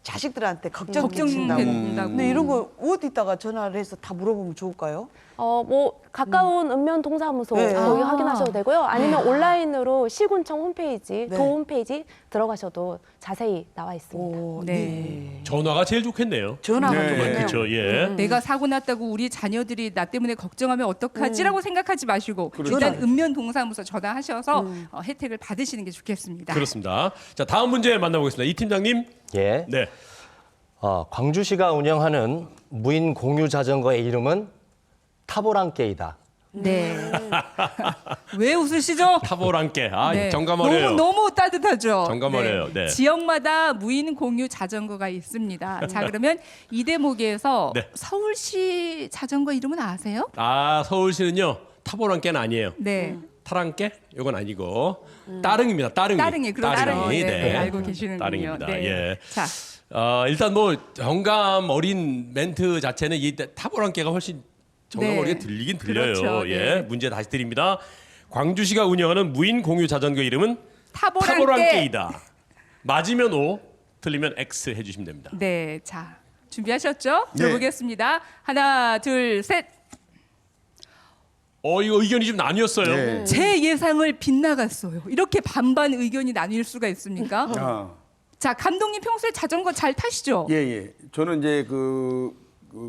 자식들한테 걱정 끼친다고. 걱정된다고. 근데 이런 거 어디다가 전화를 해서 다 물어보면 좋을까요? 뭐 가까운 은면 동사무소 네. 거기 아. 확인하셔도 되고요. 아니면 온라인으로 시군청 홈페이지, 네. 도 홈페이지 들어가셔도 자세히 나와 있습니다. 오, 네. 전화가 제일 좋겠네요. 전화가 네. 좋네요. 그렇죠. 예. 내가 사고 났다고 우리 자녀들이 나 때문에 걱정하면 어떡하지라고 생각하지 마시고 그렇죠. 일단 읍면 동사무소 전화하셔서 혜택을 받으시는 게 좋겠습니다. 그렇습니다. 자, 다음 문제 만나보겠습니다. 이 팀장님. 예. 네. 광주시가 운영하는 무인 공유 자전거의 이름은 타보랑깨이다. 네. 왜 웃으시죠? 타보랑께. 네. 정감어려요. 너무 따뜻하죠. 정감어려요. 네. 지역마다 무인 공유 자전거가 있습니다. 자, 그러면 이 대목에서 네. 서울시 자전거 이름은 아세요? 서울시는요. 타보랑께는 아니에요. 네. 타랑깨? 이건 아니고 따릉입니다. 따릉이. 따릉이 그렇죠. 따릉이. 네. 알고 계시는군요. 따릉입니다. 네. 예. 자, 일단 뭐 정감 어린 멘트 자체는 이 타보랑깨가 훨씬 정감 네. 어리게 들리긴 들려요. 그렇죠. 예. 네. 문제 다시 드립니다. 광주시가 운영하는 무인 공유 자전거 이름은 타보랑깨. 타보랑깨이다. 맞으면 O, 틀리면 X 해주시면 됩니다. 네. 자, 준비하셨죠? 네. 들어보겠습니다. 하나, 둘, 셋. 이거 의견이 좀 나뉘었어요. 네. 제 예상을 빗나갔어요. 이렇게 반반 의견이 나뉠 수가 있습니까? 아, 자, 감독님 평소에 자전거 잘 타시죠? 예. 저는 이제 그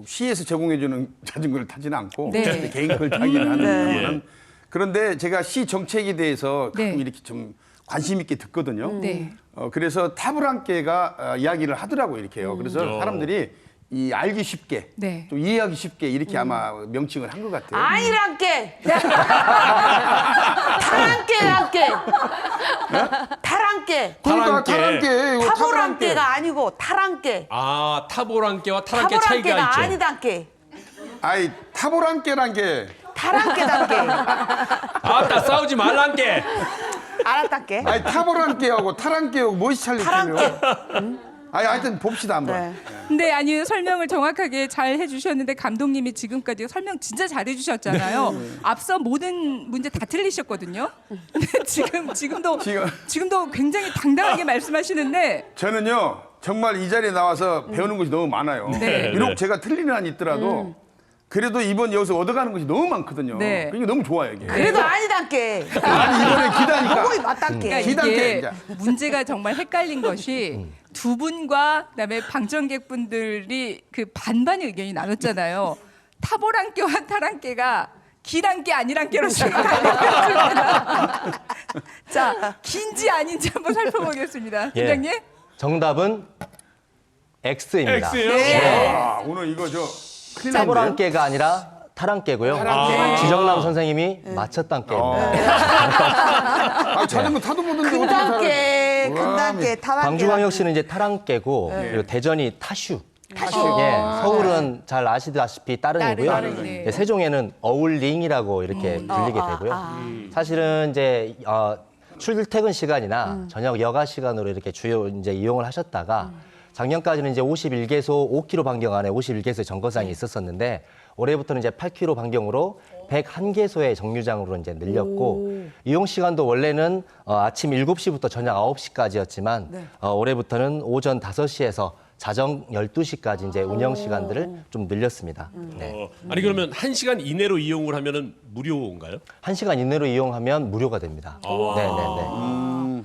시에서 제공해주는 자전거를 타지는 않고 네. 이제 개인 걸 타기는 네. 하는. 그런데 제가 시 정책에 대해서 가끔 네. 이렇게 좀 관심 있게 듣거든요. 네. 그래서 타브랑께가 이야기를 하더라고요, 이렇게요. 그래서 사람들이 이 알기 쉽게, 네. 좀 이해하기 쉽게 이렇게 아마 명칭을 한 것 같아요. 아니란께! 타랑깨란깨! 타랑깨! 그러니까 타랑깨. 타랑깨, 이거 타보랑깨가 아니고 타랑깨. 타보랑깨와 타랑깨 차이가 타보랑깨가 있죠. 아니단깨. 아이 타보랑깨란 게 타랑깨단깨. 아따 싸우지 말란깨. 알았단깨. 아니 타보랑깨하고 타랑깨하고 무엇이 차이죠? 타랑깨. 아니 하여튼 봅시다 한번. 네. 근데 아니 설명을 정확하게 잘 해주셨는데 감독님이 지금까지 설명 진짜 잘 해주셨잖아요. 앞서 모든 문제 다 틀리셨거든요. 근데 지금도 굉장히 당당하게 말씀하시는데 저는요 정말 이 자리에 나와서 배우는 것이 너무 많아요. 네. 비록 네. 제가 틀리는 한 있더라도 그래도 이번 여기서 얻어가는 것이 너무 많거든요. 네. 그러니까 너무 좋아요 이게. 그래도 아니단깨. 아니 이번에 기다니까. 요거이 맞단깨. 그러니까 기단깨, 이게 이제. 문제가 정말 헷갈린 것이 두 분과 그다음에 방청객분들이 그 반반의 의견이 나눴잖아요. 타보랑깨와 타랑깨가 기랑깨 아니랑깨로 지금 갈렸습니다. 자, 긴지 아닌지 한번 살펴보겠습니다. 예. 팀장님. 정답은 X입니다. X예요? 아, 오늘 이거 저 큰일 났네요. 타보랑깨가 아니라 타랑깨고요. 타랑깨. 지정남 선생님이 맞췄단깨입니다. 자전거 타도 보던데 어떻게 큰단깨. 타요? 큰단깨. 타랑깨. 광주광역시는 이제 타랑깨고 그리고 대전이 타슈. 타슈. 예, 서울은 잘 아시다시피 따릉이고요. 따릉, 네. 예, 세종에는 어울링이라고 이렇게 불리게 되고요. 사실은 이제 출퇴근 시간이나 저녁 여가 시간으로 이렇게 주요 이제 이용을 하셨다가 작년까지는 이제 51개소 5km 반경 안에 51개소의 정거장이 있었었는데 올해부터는 이제 8km 반경으로 101개소의 정류장으로 이제 늘렸고 이용 시간도 원래는 아침 7시부터 저녁 9시까지였지만 올해부터는 오전 5시에서 자정 12시까지 이제 운영 시간들을 좀 늘렸습니다. 네. 아니 그러면 1시간 이내로 이용을 하면은 무료인가요? 1시간 이내로 이용하면 무료가 됩니다. 네, 네, 네.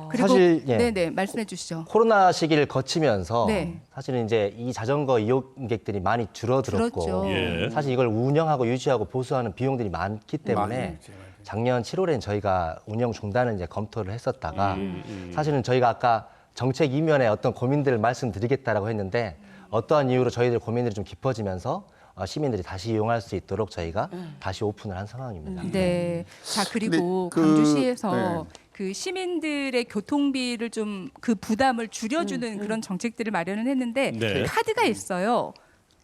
그리고 사실, 예. 네네 말씀해 주시죠. 코로나 시기를 거치면서 네. 사실은 이제 이 자전거 이용객들이 많이 줄어들었고 줄었죠. 예. 사실 이걸 운영하고 유지하고 보수하는 비용들이 많기 때문에 맞아요. 작년 7월엔 저희가 운영 중단을 이제 검토를 했었다가 사실은 저희가 아까 정책 이면에 어떤 고민들을 말씀드리겠다라고 했는데 어떠한 이유로 저희들 고민들이 좀 깊어지면서 시민들이 다시 이용할 수 있도록 저희가 다시 오픈을 한 상황입니다. 네. 자 그리고 근데 그- 광주시에서 네. 그 시민들의 교통비를 좀 그 부담을 줄여주는 그런 정책들을 마련을 했는데 네. 카드가 있어요.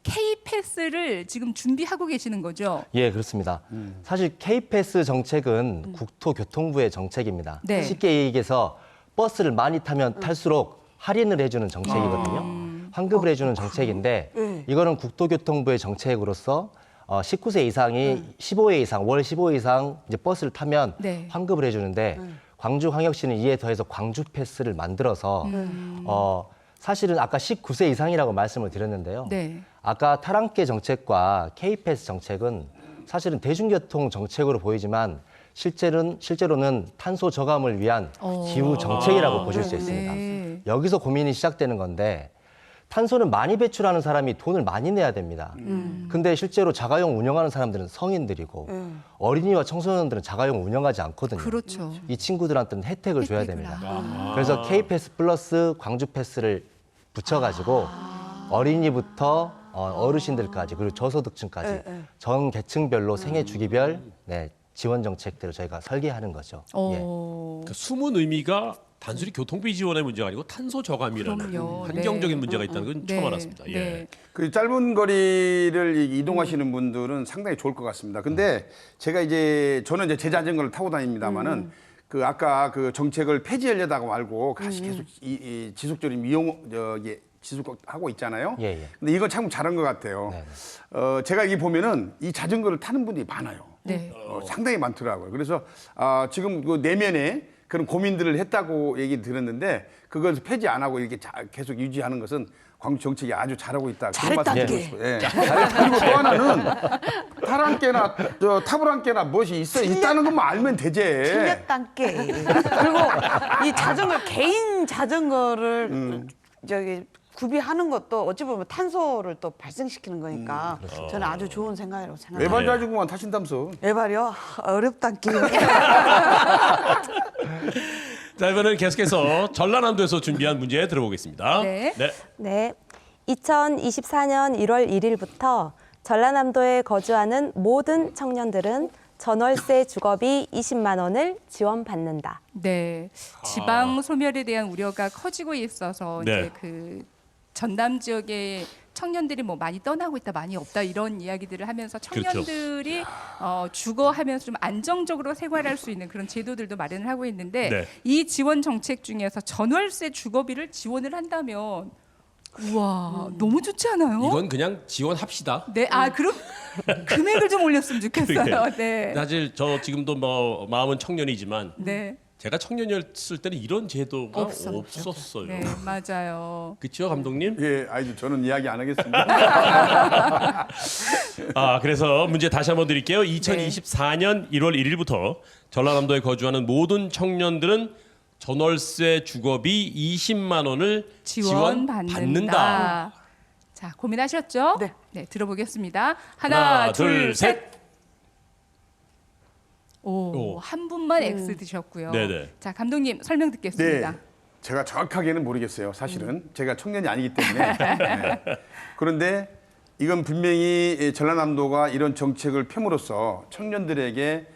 K-패스를 지금 준비하고 계시는 거죠? 예, 그렇습니다. 사실 K-패스 정책은 국토교통부의 정책입니다. 네. 쉽게 얘기해서 버스를 많이 타면 탈수록 할인을 해주는 정책이거든요. 환급을 해주는 정책인데 이거는 국토교통부의 정책으로서 19세 이상이 15회 이상, 월 15회 이상 이제 버스를 타면 네. 환급을 해주는데 광주광역시는 이에 더해서 광주패스를 만들어서 사실은 아까 19세 이상이라고 말씀을 드렸는데요. 네. 아까 탈환계 정책과 K패스 정책은 사실은 대중교통 정책으로 보이지만 실제로는 탄소 저감을 위한 기후 정책이라고 보실 수 있습니다. 네. 여기서 고민이 시작되는 건데 탄소는 많이 배출하는 사람이 돈을 많이 내야 됩니다. 근데 실제로 자가용 운영하는 사람들은 성인들이고 어린이와 청소년들은 자가용 운영하지 않거든요. 그렇죠. 이 친구들한테는 혜택을 줘야 혜택을, 됩니다. 그래서 K패스 플러스 광주패스를 붙여가지고 어린이부터 어르신들까지 그리고 저소득층까지 전 계층별로 생애 주기별 지원 정책들을 저희가 설계하는 거죠. 예. 그러니까 숨은 의미가 단순히 교통비 지원의 문제가 아니고 탄소 저감이라는 그럼요. 환경적인 네. 문제가 있다는 건 처음 알았습니다. 예. 네. 그 짧은 거리를 이동하시는 분들은 상당히 좋을 것 같습니다. 근데 제가 저는 이제 제 자전거를 타고 다닙니다만은 그 아까 그 정책을 폐지하려다가 말고 다시 계속 이 지속적인 지속하고 있잖아요. 예, 예. 근데 이건 참 잘한 것 같아요. 네. 제가 여기 보면은 이 자전거를 타는 분들이 많아요. 네. 상당히 많더라고요. 그래서 지금 그 내면에 그런 고민들을 했다고 얘기 들었는데 그걸 폐지 안 하고 이렇게 계속 유지하는 것은 광주 정책이 아주 잘하고 있다. 그런 말씀 잘했다, 드리고 싶어요. 예. 그리고 또 하나는 탈환계나 타불환계나 무엇이 있다는 것만 알면 되지. 틀렸단께. 그리고 이 개인 자전거를 구비하는 것도 어찌 보면 탄소를 또 발생시키는 거니까 저는 아주 좋은 생각이라고 생각합니다. 외발 자전거만 타신다면서. 외발이요? 어렵단께. 자, 이번에는 계속해서 전라남도에서 준비한 문제 들어보겠습니다. 네. 네. 2024년 1월 1일부터 전라남도에 거주하는 모든 청년들은 전월세 주거비 20만 원을 지원받는다. 네. 지방 소멸에 대한 우려가 커지고 있어서 네. 이제 그 전남 지역의 청년들이 뭐 많이 떠나고 있다, 많이 없다 이런 이야기들을 하면서 청년들이 주거하면서 좀 안정적으로 생활할 수 있는 그런 제도들도 마련을 하고 있는데 네. 이 지원 정책 중에서 전월세 주거비를 지원을 한다면 우와 너무 좋지 않아요? 이건 그냥 지원합시다. 네, 그럼 금액을 좀 올렸으면 좋겠어요. 네. 사실 저 지금도 뭐 마음은 청년이지만 네. 제가 청년이었을 때는 이런 제도가 없었죠. 없었어요. 네, 맞아요. 그렇죠, 감독님? 예, 저는 이야기 안 하겠습니다. 그래서 문제 다시 한번 드릴게요. 2024년 1월 1일부터 전라남도에 거주하는 모든 청년들은 전월세 주거비 20만 원을 지원받는다. 자, 고민하셨죠? 네. 들어보겠습니다. 하나, 둘, 셋. 오. 한 분만 X 드셨고요. 네네. 자, 감독님 설명 듣겠습니다. 네. 제가 정확하게는 모르겠어요. 사실은 제가 청년이 아니기 때문에. 네. 그런데 이건 분명히 전라남도가 이런 정책을 펴므로써 청년들에게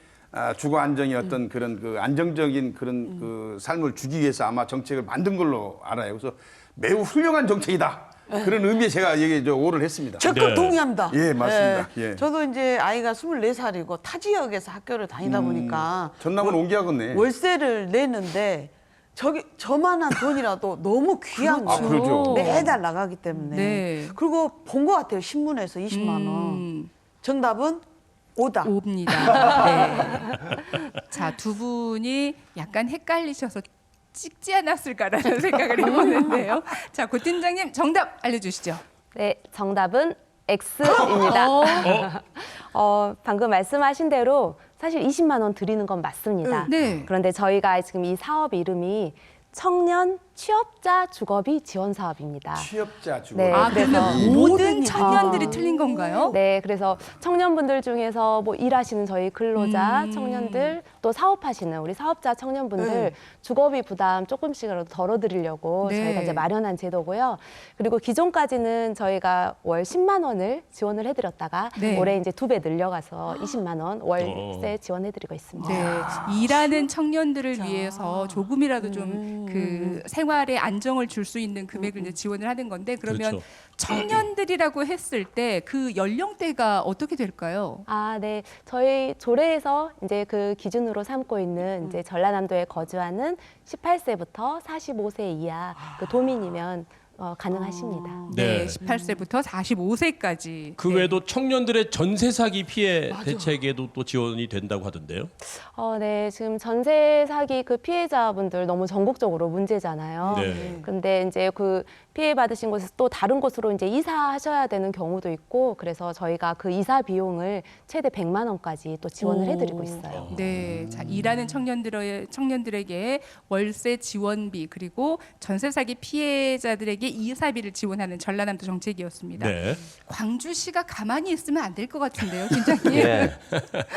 주거 안정의 어떤 그런 그 안정적인 그런 그 삶을 주기 위해서 아마 정책을 만든 걸로 알아요. 그래서 매우 훌륭한 정책이다. 그런 의미에 제가 오를 했습니다. 적극 네. 동의합니다. 예, 맞습니다. 예. 저도 이제 아이가 24살이고 타 지역에서 학교를 다니다 보니까 전남은 옮겨야겠네. 월세를 내는데 저만한 돈이라도 너무 귀한 그렇죠. 거예요. 그러죠. 매달 나가기 때문에. 네. 그리고 본 것 같아요. 신문에서 20만 원. 정답은 오다. O입니다. 네. 자, 두 분이 약간 헷갈리셔서 찍지 않았을까라는 생각을 해보는데요. 자, 고 팀장님 정답 알려주시죠. 네, 정답은 X입니다. 방금 말씀하신 대로 사실 20만 원 드리는 건 맞습니다. 네. 그런데 저희가 지금 이 사업 이름이 청년 취업자 주거비 지원 사업입니다. 취업자 주거. 네. 아, 그래서 그러면 모든 청년들이 아. 틀린 건가요? 네, 그래서 청년분들 중에서 뭐 일하시는 저희 근로자 청년들 또 사업하시는 우리 사업자 청년분들 주거비 부담 조금씩이라도 덜어드리려고 네. 저희가 이제 마련한 제도고요. 그리고 기존까지는 저희가 월 10만 원을 지원을 해드렸다가 네. 올해 이제 2배 늘려가서 20만 원 월세 지원해드리고 있습니다. 네, 일하는 청년들을 위해서 조금이라도 좀 그 생활에 안정을 줄 수 있는 금액을 이제 지원을 하는 건데 그러면 그렇죠. 청년들이라고 했을 때 그 연령대가 어떻게 될까요? 아, 네. 저희 조례에서 이제 그 기준으로 삼고 있는 이제 전라남도에 거주하는 18세부터 45세 이하 그 도민이면 가능하십니다. 네, 네. 18세부터 45세까지. 그 외에도 청년들의 전세 사기 피해 대책에도 또 지원이 된다고 하던데요. 네. 지금 전세 사기 그 피해자분들 너무 전국적으로 문제잖아요. 네. 근데 이제 그 피해 받으신 곳에서 또 다른 곳으로 이제 이사하셔야 되는 경우도 있고 그래서 저희가 그 이사 비용을 최대 100만 원까지 또 지원을 해드리고 있어요. 네, 자 일하는 청년들에게 월세 지원비 그리고 전세 사기 피해자들에게 이사비를 지원하는 전라남도 정책이었습니다. 네. 광주시가 가만히 있으면 안 될 것 같은데요, 팀장님. 네.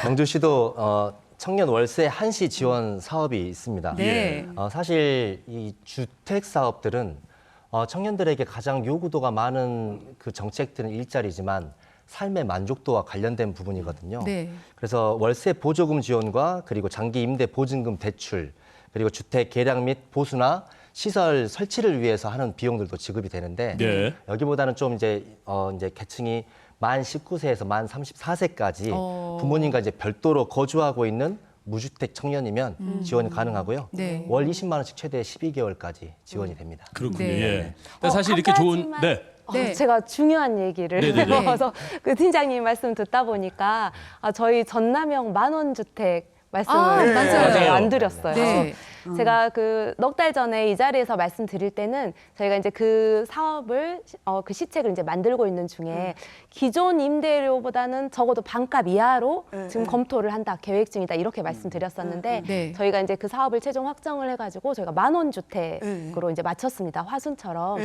광주시도 청년 월세 한시 지원 사업이 있습니다. 네. 사실 이 주택 사업들은 청년들에게 가장 요구도가 많은 그 정책들은 일자리지만 삶의 만족도와 관련된 부분이거든요. 네. 그래서 월세 보조금 지원과 그리고 장기 임대 보증금 대출 그리고 주택 개량 및 보수나 시설 설치를 위해서 하는 비용들도 지급이 되는데 네. 여기보다는 좀 이제 계층이 만 19세에서 만 34세까지 부모님과 이제 별도로 거주하고 있는 무주택 청년이면 지원이 가능하고요. 네. 월 20만 원씩 최대 12개월까지 지원이 됩니다. 그렇군요. 네. 예. 근데 사실 이렇게 좋은 한 네. 네. 제가 중요한 얘기를 네네네. 해서 그 팀장님 말씀 듣다 보니까 저희 전남형 만원주택 말씀을 맞아요. 안 드렸어요. 네. 제가 그 넉 달 전에 이 자리에서 말씀드릴 때는 저희가 이제 그 사업을 그 시책을 이제 만들고 있는 중에 기존 임대료보다는 적어도 반값 이하로 지금 검토를 한다, 계획 중이다 이렇게 말씀드렸었는데 네. 저희가 이제 그 사업을 최종 확정을 해가지고 저희가 만원 주택으로 이제 맞췄습니다. 화순처럼.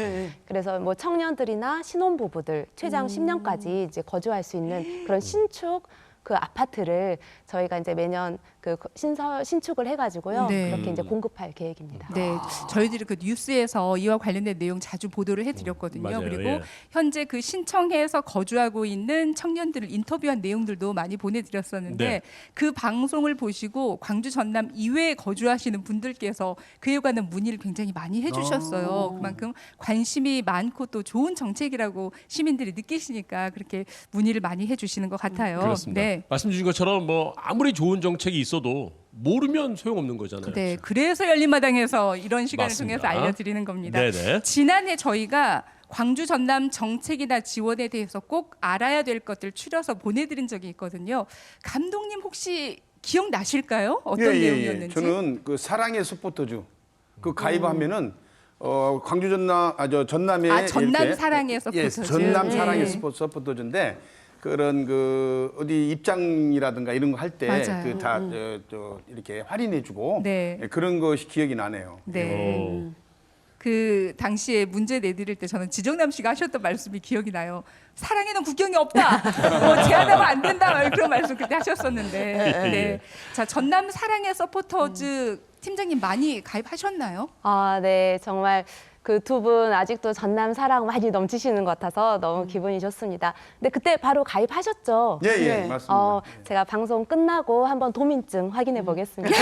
그래서 뭐 청년들이나 신혼부부들 최장 10년까지 이제 거주할 수 있는 그런 신축 그 아파트를 저희가 이제 매년 그 신축을 해가지고요. 네. 그렇게 이제 공급할 계획입니다. 네, 저희들이 그 뉴스에서 이와 관련된 내용 자주 보도를 해드렸거든요. 맞아요. 그리고 예. 현재 그 신청해서 거주하고 있는 청년들을 인터뷰한 내용들도 많이 보내드렸었는데 네. 그 방송을 보시고 광주 전남 이외에 거주하시는 분들께서 그에 관한 문의를 굉장히 많이 해주셨어요. 그만큼 관심이 많고 또 좋은 정책이라고 시민들이 느끼시니까 그렇게 문의를 많이 해주시는 것 같아요. 그렇습니다. 네. 말씀 주신 것처럼 뭐 아무리 좋은 정책이 있어도 모르면 소용없는 거잖아요. 네, 그래서 열린마당에서 이런 시간을 맞습니다. 통해서 알려드리는 겁니다. 네네. 지난해 저희가 광주 전남 정책이나 지원에 대해서 꼭 알아야 될 것들 추려서 보내드린 적이 있거든요. 감독님 혹시 기억나실까요? 어떤 내용이었는지? 저는 그 사랑의 스포터즈 그 가입하면은 광주 전남에 전남 이렇게 사랑의 예, 서포터즈. 전남 네. 사랑의 서포터즈인데 그런 그 어디 입장이라든가 이런 거 할 때 맞아요. 그 다 이렇게 할인해주고 네. 그런 것이 기억이 나네요. 네. 그 당시에 문제 내드릴 때 저는 지정남 씨가 하셨던 말씀이 기억이 나요. 사랑에는 국경이 없다. 제한하면 안 된다. 그런 말씀 그때 하셨었는데. 네. 자, 전남 사랑의 서포터즈 팀장님 많이 가입하셨나요? 네, 정말 그 두 분 아직도 전남 사랑 많이 넘치시는 것 같아서 너무 기분이 좋습니다. 근데 그때 바로 가입하셨죠? 예, 맞습니다. 제가 방송 끝나고 한번 도민증 확인해 보겠습니다.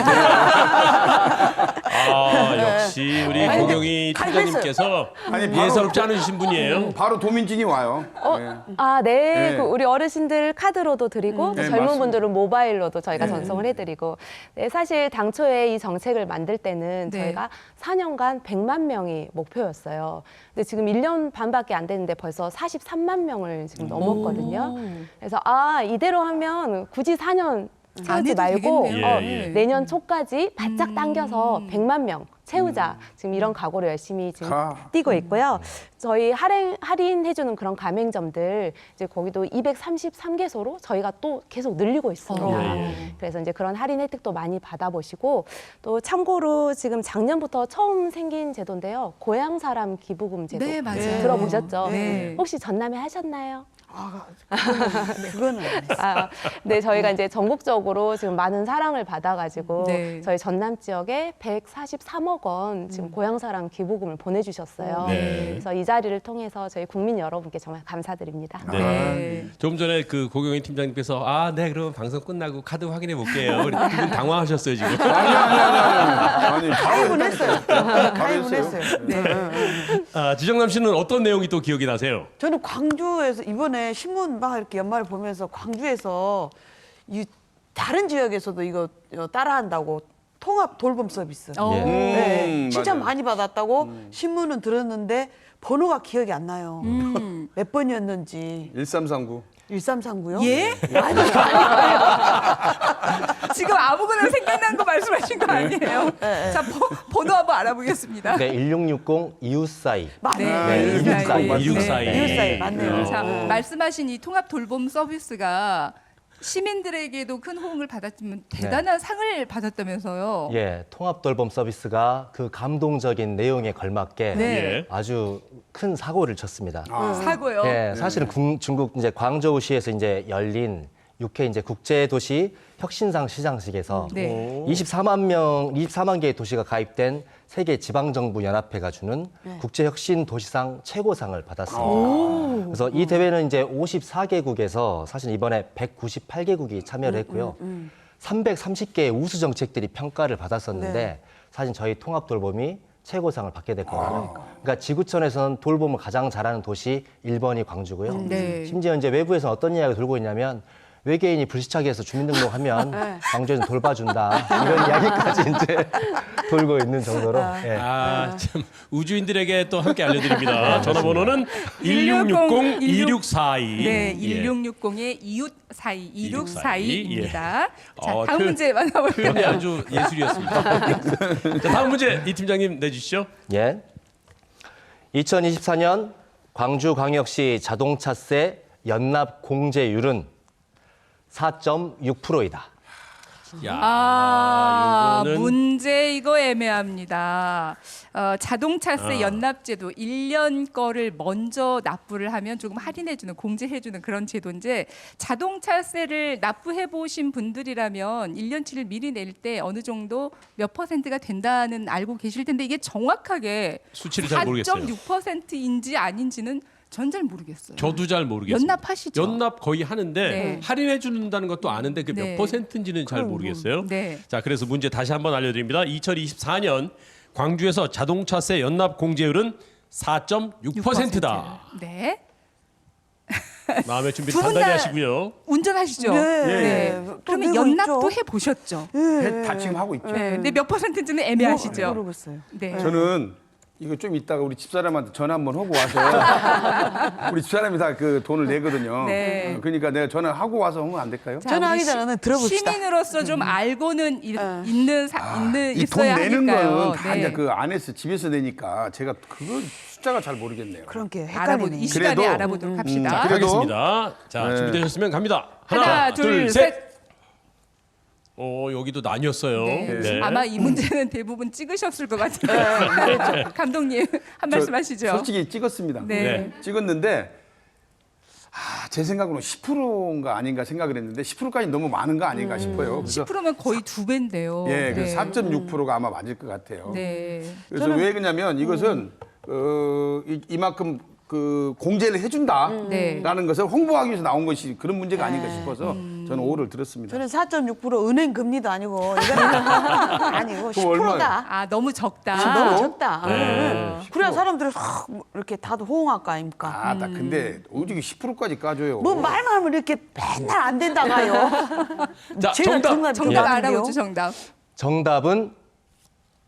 역시 우리 고경희 팀장님께서 아니, 바로- 예사롭지 않으신 분이에요. 바로 도민증이 와요. 네. 네. 네. 그 우리 어르신들 카드로도 드리고 네, 젊은 맞습니다. 분들은 모바일로도 저희가 전송을 해드리고. 네, 사실 당초에 이 정책을 만들 때는 네. 저희가 4년간 100만 명이 목표였어요. 근데 지금 1년 반밖에 안 됐는데 벌써 43만 명을 지금 넘었거든요. 그래서 이대로 하면 굳이 4년 채우지 해도 말고 되겠네요. 예. 내년 초까지 바짝 당겨서 100만 명 채우자. 지금 이런 각오를 열심히 지금 뛰고 있고요. 저희 할인해주는 그런 가맹점들 이제 거기도 233개소로 저희가 또 계속 늘리고 있습니다. 예. 그래서 이제 그런 할인 혜택도 많이 받아보시고 또 참고로 지금 작년부터 처음 생긴 제도인데요. 고향 사람 기부금 제도 네, 맞아요. 들어보셨죠? 네. 혹시 전남에 하셨나요? 그거는 안 했어요. 네, 저희가 이제 전국적으로 지금 많은 사랑을 받아가지고 네. 저희 전남 지역에 143억 원 지금 고향사랑 기부금을 보내주셨어요. 네. 그래서 이 자리를 통해서 저희 국민 여러분께 정말 감사드립니다. 네. 조금 전에 그 고경인 팀장님께서 네 그럼 방송 끝나고 카드 확인해 볼게요. 두분 당황하셨어요 지금. 아니, 가입은 했어요. 가입은 가입은 했어요. 지정남 씨는 어떤 내용이 또 기억이 나세요? 저는 광주에서 이번에 신문 막 이렇게 연말을 보면서 광주에서 이 다른 지역에서도 이거 따라한다고 통합 돌봄 서비스. 어. 네, 칭찬 맞아요. 많이 받았다고 신문은 들었는데 번호가 기억이 안 나요. 몇 번이었는지. 1339. 1339요? 예? 아니, 지금 아무거나 생각난 거 말씀하신 거 아니에요? 자, 번호 한번 알아보겠습니다. 네, 1660 이웃사이. 맞네. 네, 1642. 네. 1642. 이웃사이 맞네요. 자, 말씀하신 이 통합 돌봄 서비스가 시민들에게도 큰 호응을 받았지만 대단한 상을 받았다면서요. 예, 통합 돌봄 서비스가 그 감동적인 내용에 걸맞게 네. 예. 아주 큰 사고를 쳤습니다. 사고요. 예, 사실은 중국 이제 광저우시에서 이제 열린 6회 이제 국제도시 혁신상 시상식에서 네. 24만 개의 도시가 가입된 세계 지방정부 연합회가 주는 국제혁신 도시상 최고상을 받았습니다. 그래서 이 대회는 이제 54개국에서 사실 이번에 198개국이 참여를 했고요. 330개의 우수 정책들이 평가를 받았었는데 사실 저희 통합 돌봄이 최고상을 받게 됐거든요. 그러니까 지구촌에서는 돌봄을 가장 잘하는 도시 1번이 광주고요. 네. 심지어 이제 외부에서 어떤 이야기가 돌고 있냐면 외계인이 불시착해서 주민등록하면 광주에서 돌봐준다 이런 이야기까지 이제 돌고 있는 정도로. 예. 참 우주인들에게 또 함께 알려드립니다. 전화번호는 1660-2642. 네, 예. 1660의 이웃 사이 2642입니다. 자, 어, 다음 그- 문제 만나볼까요? 표현이 아주 예술이었습니다. 자, 다음 문제 이 팀장님 내주시죠. 예. 2024년 광주광역시 자동차세 연납 공제율은 4.6%이다. 요거는 문제 이거 애매합니다. 자동차세 연납제도 1년 거를 먼저 납부를 하면 조금 할인해주는 공제해주는 그런 제도인데 자동차세를 납부해 보신 분들이라면 1년치를 미리 낼 때 어느 정도 몇 %가 된다는 알고 계실 텐데 이게 정확하게 수치를 잘 모르겠어요. 4.6%인지 아닌지는 전 잘 모르겠어요. 저도 잘 모르겠습니다. 연납하시죠? 연납 거의 하는데 네. 할인해 준다는 것도 아는데 그 몇 네. %인지는 잘 모르겠어요. 네. 자, 그래서 문제 다시 한번 알려드립니다. 2024년 광주에서 자동차세 연납 공제율은 4.6%다. 네. 마음의 준비 두분 단단히 다- 하시고요. 운전하시죠? 네. 또 그러면 내고 연납도 있죠. 해 보셨죠? 다 지금 하고 있죠. 네. 근데 몇 %인지는 애매하시죠? 모르겠어요. 네. 저는 이거 좀 이따가 우리 집사람한테 전화 한번 하고 와서 우리 집사람이 다 그 돈을 내거든요. 네. 그러니까 내가 전화하고 와서 하면 안 될까요? 자, 전화하기 우리 전에는 들어봅시다. 시민으로서 좀 알고는 있는 이 돈 있어야 내는 하니까요. 거는 다 네. 이제 그 안에서 집에서 내니까 제가 그거 숫자가 잘 모르겠네요. 그런 게 알아보 헷갈리네. 이 시간에 그래도- 알아보도록 합시다. 자, 그래도- 가겠습니다. 자, 네. 준비되셨으면 갑니다. 하나, 둘, 셋. 여기도 나뉘었어요. 네. 네. 아마 이 문제는 대부분 찍으셨을 것 같아요. 감독님 한 말씀 하시죠. 솔직히 찍었습니다. 네. 찍었는데 제 생각으로 10%인가 아닌가 생각을 했는데 10%까지 너무 많은 거 아닌가 싶어요. 그래서 10%면 거의 2배인데요. 예, 네. 4.6%가 아마 맞을 것 같아요. 네. 그래서 왜 그러냐면 이것은 이만큼 그 공제를 해준다라는 네. 것을 홍보하기 위해서 나온 것이 그런 문제가 아닌가 싶어서 저는 오를 들었습니다. 저는 4.6% 은행 금리도 아니고 이건 아니고 그거 얼마예요? 10%다. 아 너무 적다. 너무 적다. 네. 그래야 사람들이 확 이렇게 다들 호응할 거 아닙니까? 아, 나 근데 오죽이 10%까지 까줘요. 뭐 말만 하면 이렇게 맨날 안 된다가요. 자, 제가 정답. 정답 아는데요? 알아보죠 정답. 정답은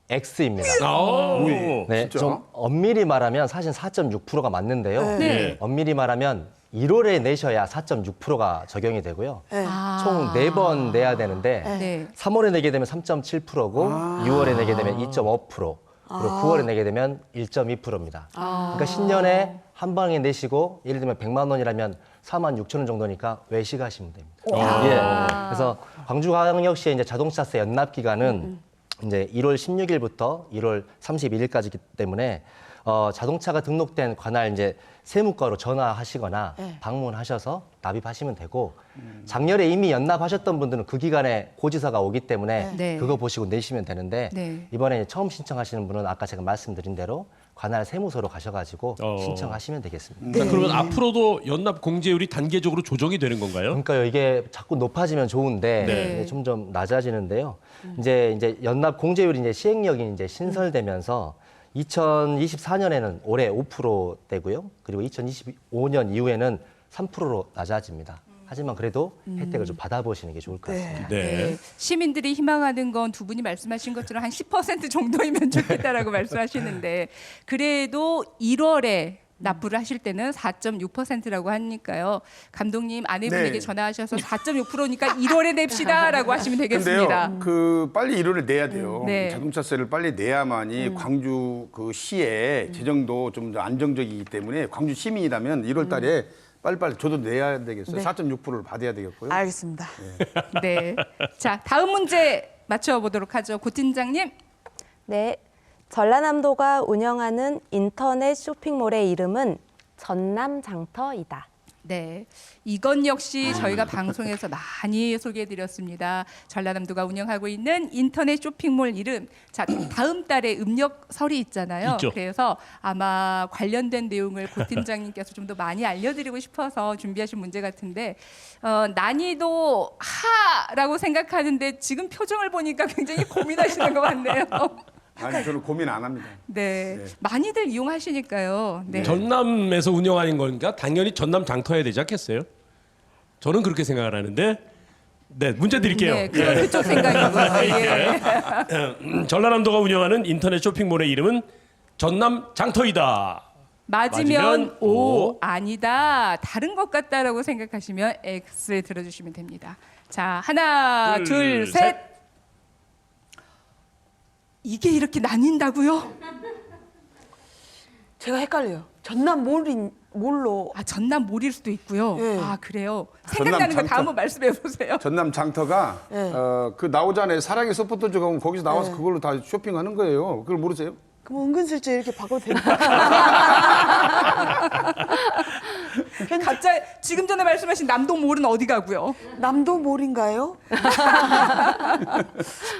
X입니다. 오. 네, 진짜? 좀 엄밀히 말하면 사실 4.6%가 맞는데요. 네. 엄밀히 말하면 1월에 내셔야 4.6%가 적용이 되고요. 네. 총 4번 내야 되는데 네. 3월에 내게 되면 3.7%고 6월에 내게 되면 2.5%, 그리고 9월에 내게 되면 1.2%입니다. 그러니까 신년에 한 방에 내시고 예를 들면 100만 원이라면 4만 6천 원 정도니까 외식하시면 됩니다. 예. 그래서 광주광역시의 이제 자동차세 연납 기간은 이제 1월 16일부터 1월 31일까지이기 때문에 자동차가 등록된 관할 이제 세무과로 전화하시거나 방문하셔서 납입하시면 되고 작년에 이미 연납하셨던 분들은 그 기간에 고지서가 오기 때문에 네. 그거 보시고 내시면 되는데 네. 이번에 처음 신청하시는 분은 아까 제가 말씀드린 대로 관할 세무서로 가셔가지고 어. 신청하시면 되겠습니다. 그러니까 그러면 앞으로도 연납 공제율이 단계적으로 조정이 되는 건가요? 그러니까요, 이게 자꾸 높아지면 좋은데 네. 이제 점점 낮아지는데요. 이제 연납 공제율이 이제 시행령이 이제 신설되면서 2024년에는 올해 5%대고요. 그리고 2025년 이후에는 3%로 낮아집니다. 하지만 그래도 혜택을 좀 받아보시는 게 좋을 것 같습니다. 네. 시민들이 희망하는 건 두 분이 말씀하신 것처럼 한 10% 정도이면 좋겠다라고 말씀하시는데 그래도 1월에 납부를 하실 때는 4.6%라고 하니까요. 감독님 아내분에게 네. 전화하셔서 4.6%니까 1월에 냅시다라고 하시면 되겠습니다. 근데요, 그 빨리 1월에 내야 돼요. 네. 자동차세를 빨리 내야만이 광주 그 시의 재정도 좀 더 안정적이기 때문에 광주 시민이라면 1월달에 빨리빨리 저도 내야 되겠어요. 4.6%를 받아야 되겠고요. 알겠습니다. 네. 자, 다음 문제 맞춰보도록 하죠. 고 팀장님. 네, 전라남도가 운영하는 인터넷 쇼핑몰의 이름은 전남장터이다. 네, 이건 역시 저희가 방송에서 많이 소개해드렸습니다. 전라남도가 운영하고 있는 인터넷 쇼핑몰 이름. 자, 다음 달에 음력설이 있잖아요. 있죠. 그래서 아마 관련된 내용을 고 팀장님께서 좀 더 많이 알려드리고 싶어서 준비하신 문제 같은데 난이도 하라고 생각하는데 지금 표정을 보니까 굉장히 고민하시는 것 같네요. 아니 저는 고민 안 합니다. 네, 많이들 이용하시니까요. 네. 전남에서 운영하는 거니까 당연히 전남 장터해야 되지 않겠어요? 저는 그렇게 생각을 하는데 네, 문제 드릴게요. 네, 그쪽 생각이고요. 예. 전라남도가 운영하는 인터넷 쇼핑몰의 이름은 전남 장터이다. 맞으면 O, O. 아니다, 다른 것 같다라고 생각하시면 X를 들어주시면 됩니다. 자, 하나, 둘, 셋. 이게 이렇게 나뉜다고요? 제가 헷갈려요. 전남 몰로 아, 전남 몰일 수도 있고요. 네. 아, 그래요. 전남 생각나는 거 장터. 다 한번 말씀해 보세요. 전남 장터가 네. 그 나오잖아요. 사랑의 서포터즈 가면 거기서 나와서 그걸로 다 쇼핑하는 거예요. 그걸 모르세요? 그럼 은근슬쩍 이렇게 바꿔도 되나? 갑자기 지금 전에 말씀하신 남동 몰은 어디 가고요? 남도 몰인가요?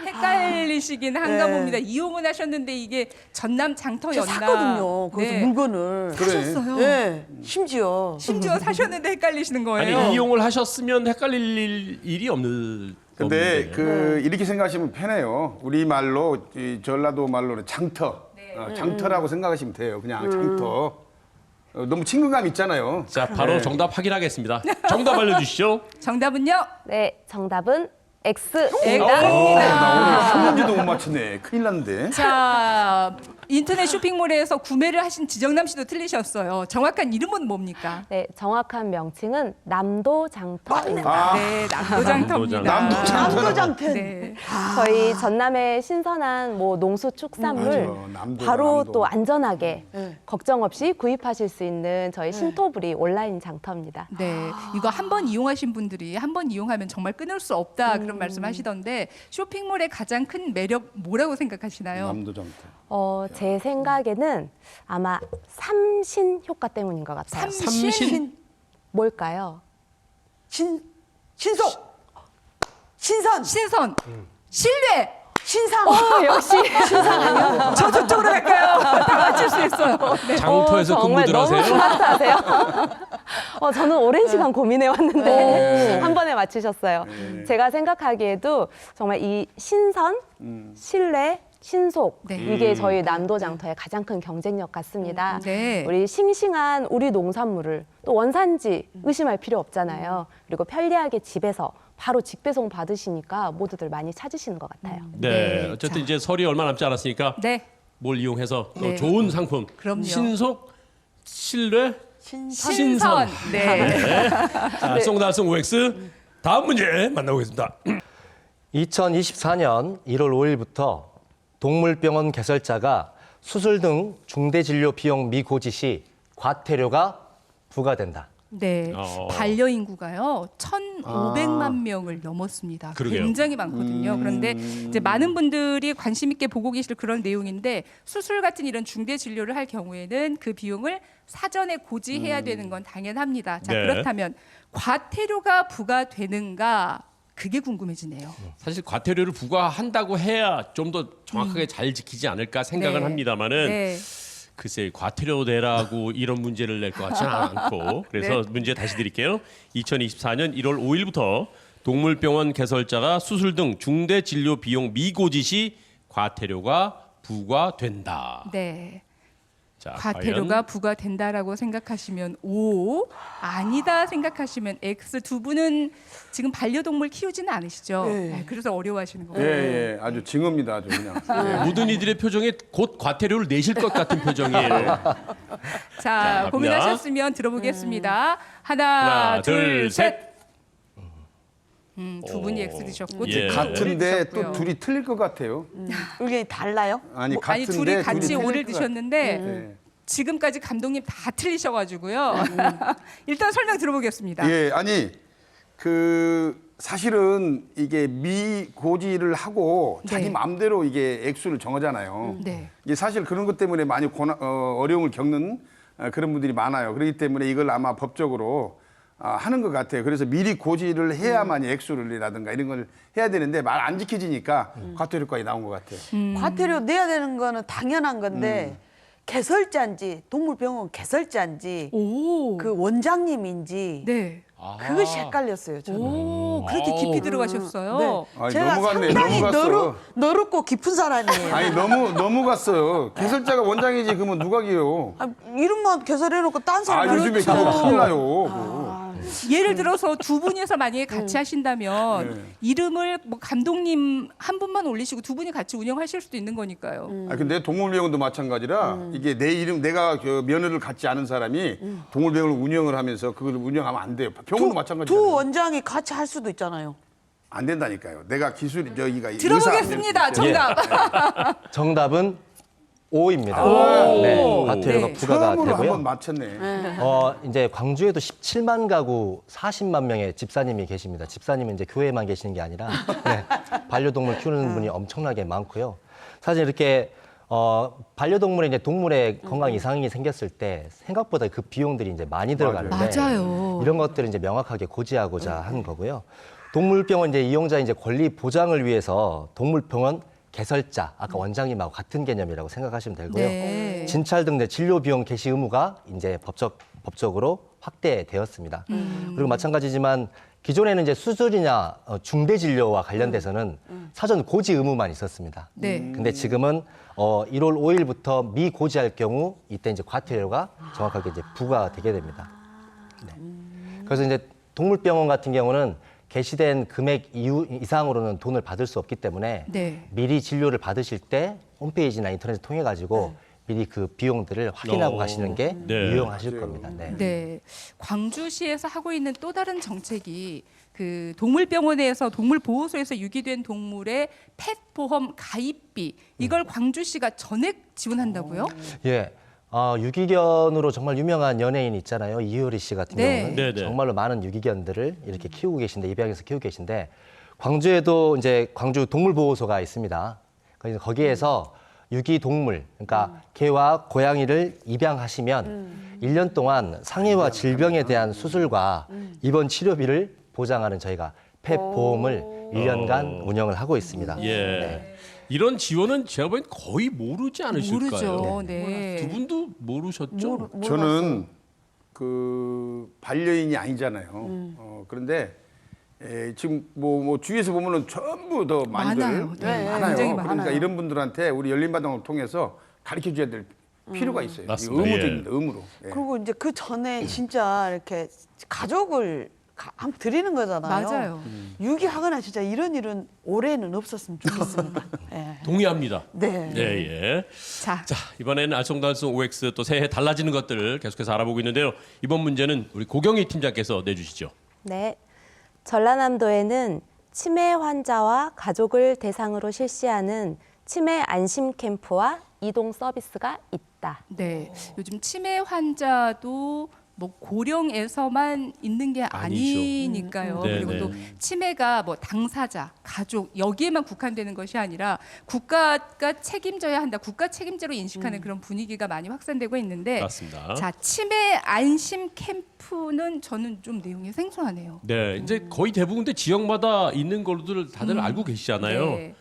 헷갈리시긴 한가 네. 봅니다. 이용은 하셨는데 이게 전남 장터였나? 제가 샀거든요. 거기서 네. 물건을. 그래. 하셨어요. 네, 심지어. 심지어 사셨는데 헷갈리시는 거예요. 아니 이용을 하셨으면 헷갈릴 일이 없는. 근데 없는데. 그 이렇게 생각하시면 편해요. 우리 말로 이 전라도 말로는 장터. 장터라고 생각하시면 돼요. 그냥 장터. 너무 친근감 있잖아요. 자, 바로 정답 확인하겠습니다. 정답 알려주시죠. 정답은요? 네, 정답은 X입니다. 나 오늘 한 문제도 못 맞추네. 큰일 났는데. 자, 인터넷 쇼핑몰에서 구매를 하신 지정남 씨도 틀리셨어요. 정확한 이름은 뭡니까? 네, 정확한 명칭은 남도장터입니다. 아, 네, 남도장터입니다. 남도장터. 네. 저희 전남의 신선한 뭐 농수축산물 맞아. 남도, 바로 남도. 또 안전하게 네. 걱정 없이 구입하실 수 있는 저희 신토부리 온라인 장터입니다. 네, 이거 한 번 이용하신 분들이 한 번 이용하면 정말 끊을 수 없다 그런 말씀하시던데 쇼핑몰의 가장 큰 매력 뭐라고 생각하시나요? 남도 장터. 제 생각에는 아마 삼신 효과 때문인 것 같아요. 삼신? 뭘까요? 신속. 신선. 신선, 신뢰. 신상. 역시 저 저쪽으로 갈까요? 다 맞출 수 있어요. 네. 장터에서 정말 근무들 너무 하세요? 스마트하세요. 저는 오랜 시간 고민해 왔는데 한 번에 맞추셨어요. 제가 생각하기에도 정말 이 신선, 신뢰, 신속 네. 이게 저희 남도장터의 가장 큰 경쟁력 같습니다. 네. 우리 싱싱한 우리 농산물을 또 원산지 의심할 필요 없잖아요. 그리고 편리하게 집에서 바로 직배송 받으시니까 모두들 많이 찾으시는 것 같아요. 네, 네, 어쨌든 이제 설이 얼마 남지 않았으니까 네. 뭘 이용해서 또 네. 좋은 상품, 그럼요. 신속, 신뢰, 신선. 네. 자, 송달송 OX 다음 문제 만나보겠습니다. 2024년 1월 5일부터 동물병원 개설자가 수술 등 중대진료 비용 미고지 시 과태료가 부과된다. 네, 반려인구가요 1,500만 명을 넘었습니다. 그러게요. 굉장히 많거든요. 그런데 이제 많은 분들이 관심 있게 보고 계실 그런 내용인데 수술 같은 이런 중대 진료를 할 경우에는 그 비용을 사전에 고지해야 되는 건 당연합니다. 자, 네. 그렇다면 과태료가 부과되는가? 그게 궁금해지네요. 사실 과태료를 부과한다고 해야 좀 더 정확하게 잘 지키지 않을까 생각은 네. 합니다만은 네. 글쎄 과태료 내라고 이런 문제를 낼 것 같지는 않고 그래서 네. 문제 다시 드릴게요. 2024년 1월 5일부터 동물병원 개설자가 수술 등 중대 진료 비용 미고지 시 과태료가 부과된다. 네. 자, 과태료가 과연 부과된다라고 생각하시면 O, 아니다 생각하시면 X. 두 분은 지금 반려동물 키우지는 않으시죠? 네, 그래서 어려워하시는 예, 거예요. 예, 아주 징후입니다, 아주 그냥. 예. 모든 이들의 표정에 곧 과태료를 내실 것 같은 표정이에요. 자, 갑니다. 고민하셨으면 들어보겠습니다. 하나, 둘, 셋. 두 분이 X 드셨고 예. 두 분이 같은데 O를 또 드셨고요. 둘이 틀릴 것 같아요. 이게 달라요? 아니, 아니 둘이 같이 틀릴 O를 것 같- 드셨는데 네. 지금까지 감독님 다 틀리셔가지고요. 일단 설명 들어보겠습니다. 예, 아니 그 사실은 이게 미고지를 하고 자기 네. 마음대로 이게 액수를 정하잖아요. 네. 이게 사실 그런 것 때문에 많이 어려움을 겪는 그런 분들이 많아요. 그렇기 때문에 이걸 아마 법적으로 하는 것 같아요. 그래서 미리 고지를 해야만 액수를이라든가 이런 걸 해야 되는데 말 안 지켜지니까 과태료까지 나온 것 같아요. 과태료 내야 되는 거는 당연한 건데 개설자인지 동물병원 개설자인지 오. 그 원장님인지 네. 그것이 헷갈렸어요. 저는. 오, 그렇게 깊이 들어가셨어요. 네. 아니, 제가 넘어갔네, 상당히 넘어갔어. 너롭고 깊은 사람이에요. 아니 너무 갔어요. 개설자가 원장이지 그러면 누가 기요? 아, 이름만 개설해놓고 딴 사람 요즘에 그렇죠. 그거 큰일 나요. 예를 들어서 두 분이서 만약에 같이 하신다면 네. 이름을 뭐 감독님 한 분만 올리시고 두 분이 같이 운영하실 수도 있는 거니까요. 근데 동물병원도 마찬가지라 이게 내 이름 내가 그 면허를 갖지 않은 사람이 동물병원을 운영을 하면서 그걸 운영하면 안 돼요. 병원도 두 마찬가지예요. 원장이 같이 할 수도 있잖아요. 안 된다니까요. 내가 기술이 저기가 들어보겠습니다. 정답. 정답은 O입니다. 오. 네, 과태료가 네. 부과가 처음으로 되고요. 한번 맞췄네. 이제 광주에도 17만 가구 40만 명의 집사님이 계십니다. 집사님은 이제 교회만 계시는 게 아니라 네, 반려동물 키우는 분이 엄청나게 많고요. 사실 이렇게 반려동물의 이제 동물의 건강 이상이 생겼을 때 생각보다 그 비용들이 이제 많이 들어가는데 맞아요. 이런 것들을 이제 명확하게 고지하고자 하는 거고요. 동물병원 이제 이용자 이제 권리 보장을 위해서 동물병원 개설자 아까 원장님하고 같은 개념이라고 생각하시면 되고요. 네. 진찰 등 진료 비용 개시 의무가 이제 법적으로 확대되었습니다. 그리고 마찬가지지만 기존에는 이제 수술이나 중대 진료와 관련돼서는 사전 고지 의무만 있었습니다. 네. 근데 지금은 1월 5일부터 미고지할 경우 이때 이제 과태료가 정확하게 이제 부과되게 됩니다. 네. 그래서 이제 동물병원 같은 경우는 게시된 금액 이상으로는 돈을 받을 수 없기 때문에 네. 미리 진료를 받으실 때 홈페이지나 인터넷 통해 가지고 미리 그 비용들을 확인하고 가시는 게 네. 유용하실 겁니다. 네. 네. 광주시에서 하고 있는 또 다른 정책이 그 동물병원에서 동물보호소에서 유기된 동물의 펫 보험 가입비 이걸 광주시가 전액 지원한다고요? 예. 유기견으로 정말 유명한 연예인 있잖아요. 이효리 씨 같은 네. 경우는 네, 네. 정말로 많은 유기견들을 이렇게 키우고 계신데 입양해서 키우고 계신데 광주에도 이제 광주 동물보호소가 있습니다. 그래서 거기에서 유기동물, 그러니까 개와 고양이를 입양하시면 1년 동안 상해와 질병에 대한 수술과 입원 치료비를 보장하는 저희가 펫 보험을 1년간 운영을 하고 있습니다. 예. 네. 이런 지원은 제가 보기엔 거의 모르지 않으실까요? 모르죠. 네. 두 분도 모르셨죠? 저는 그 반려인이 아니잖아요. 그런데 지금 뭐 주위에서 보면은 전부 더 많이들 많아요. 네, 많아요. 굉장히 그러니까 많아요. 이런 분들한테 우리 열린마당을 통해서 가르쳐 줘야 될 필요가 있어요. 맞습니다. 의무적입니다. 의무로. 예. 그리고 이제 그 전에 진짜 이렇게 가족을 한번 드리는 거잖아요. 맞아요. 유기하거나 진짜 이런 일은 올해는 없었으면 좋겠습니다. 예. 동의합니다. 네. 네, 예. 자, 자, 이번에는 알쏭달쏭 OX 또 새해 달라지는 것들을 계속해서 알아보고 있는데요. 이번 문제는 우리 고경희 팀장께서 내주시죠. 네. 전라남도에는 치매 환자와 가족을 대상으로 실시하는 치매 안심 캠프와 이동 서비스가 있다. 네. 요즘 치매 환자도 뭐 고령에서만 있는 게 아니니까요. 네, 그리고 네. 또 치매가 뭐 당사자, 가족 여기에만 국한되는 것이 아니라 국가가 책임져야 한다. 국가 책임제로 인식하는 그런 분위기가 많이 확산되고 있는데 맞습니다. 자, 치매 안심 캠프는 저는 좀 내용이 생소하네요. 네, 이제 거의 대부분 지역마다 있는 걸로들 다들 알고 계시잖아요. 네.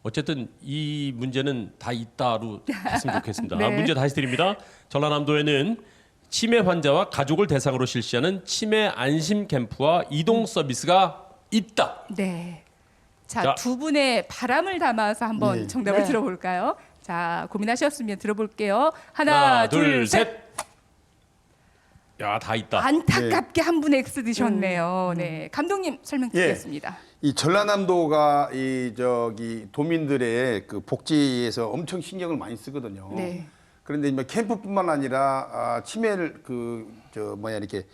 어쨌든 이 문제는 다 있다로 했으면 좋겠습니다. 네. 문제 다시 드립니다. 전라남도에는 치매 환자와 가족을 대상으로 실시하는 치매 안심 캠프와 이동 서비스가 있다. 네. 자. 자, 두 분의 바람을 담아서 한번 네. 정답을 네. 들어볼까요? 자, 고민하셨으면 들어볼게요. 하나, 둘, 셋. 야, 다 있다. 안타깝게 한 분의 X 드셨네요. 네, 감독님 설명 예. 드리겠습니다. 이 전라남도가 이 저기 도민들의 그 복지에서 엄청 신경을 많이 쓰거든요. 네. 그런데 뭐 캠프뿐만 아니라 치매를 이렇게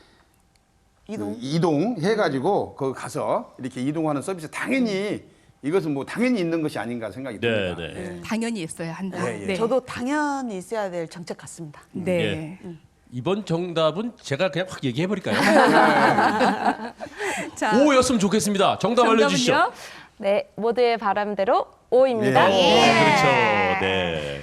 이동해가지고 거 가서 이렇게 이동하는 서비스 당연히 이것은 뭐 당연히 있는 것이 아닌가 생각이 네, 듭니다. 네. 당연히 있어야 한다. 예, 예. 네. 저도 당연히 있어야 될 정책 같습니다. 네. 이번 정답은 제가 그냥 확 얘기해 버릴까요? 자, O였으면 좋겠습니다. 정답 알려주시죠. 정답은요? 네, 모두의 바람대로 O입니다. 그렇죠. 네.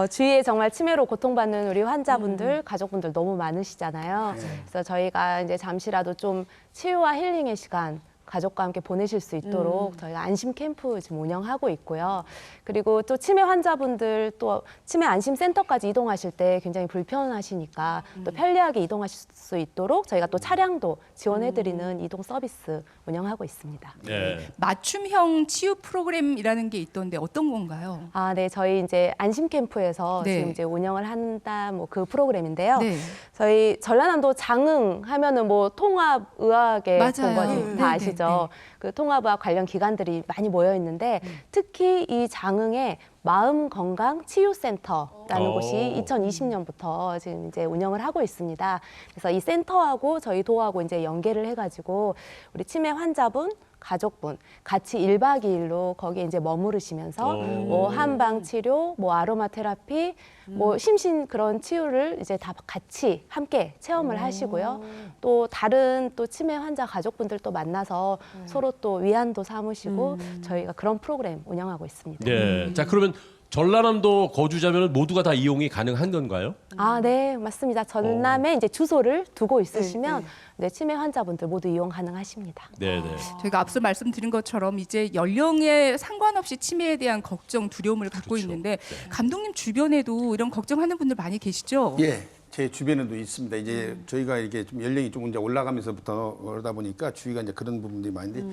주위에 정말 치매로 고통받는 우리 환자분들, 가족분들 너무 많으시잖아요. 그래서 저희가 이제 잠시라도 좀 치유와 힐링의 시간 가족과 함께 보내실 수 있도록 저희가 안심 캠프 지금 운영하고 있고요. 그리고 또 치매 환자분들 또 치매 안심 센터까지 이동하실 때 굉장히 불편하시니까 또 편리하게 이동하실 수 있도록 저희가 또 차량도 지원해드리는 이동 서비스 운영하고 있습니다. 네. 맞춤형 치유 프로그램이라는 게 있던데 어떤 건가요? 아, 네, 저희 이제 안심 캠프에서 네. 지금 이제 운영을 한다 뭐 그 프로그램인데요. 네. 저희 전라남도 장흥 하면은 뭐 통합 의학의 맞아요. 공원이 다 네, 아시죠? 네, 네. 그 통합의학 관련 기관들이 많이 모여 있는데 특히 이 장흥에 마음 건강 치유센터라는 오. 곳이 2020년부터 지금 이제 운영을 하고 있습니다. 그래서 이 센터하고 저희 도하고 이제 연계를 해가지고 우리 치매 환자분 가족분 같이 1박 2일로 거기에 이제 머무르시면서 오. 뭐 한방 치료, 뭐 아로마 테라피, 뭐 심신 그런 치유를 이제 다 같이 함께 체험을 하시고요. 또 다른 또 치매 환자 가족분들 또 만나서 서로 또 위안도 삼으시고 저희가 그런 프로그램 운영하고 있습니다. 네. 자, 그러면 전라남도 거주자면 모두가 다 이용이 가능한 건가요? 아, 네, 맞습니다. 전남에 이제 주소를 두고 있으시면 네, 치매 환자분들 모두 이용 가능하십니다. 네, 네. 저희가 앞서 말씀드린 것처럼 이제 연령에 상관없이 치매에 대한 걱정, 두려움을 갖고 그렇죠. 있는데 감독님 주변에도 이런 걱정하는 분들 많이 계시죠? 예, 제 주변에도 있습니다. 이제 저희가 이게 좀 연령이 좀 이제 올라가면서부터 그러다 보니까 주위가 이제 그런 부분들이 많은데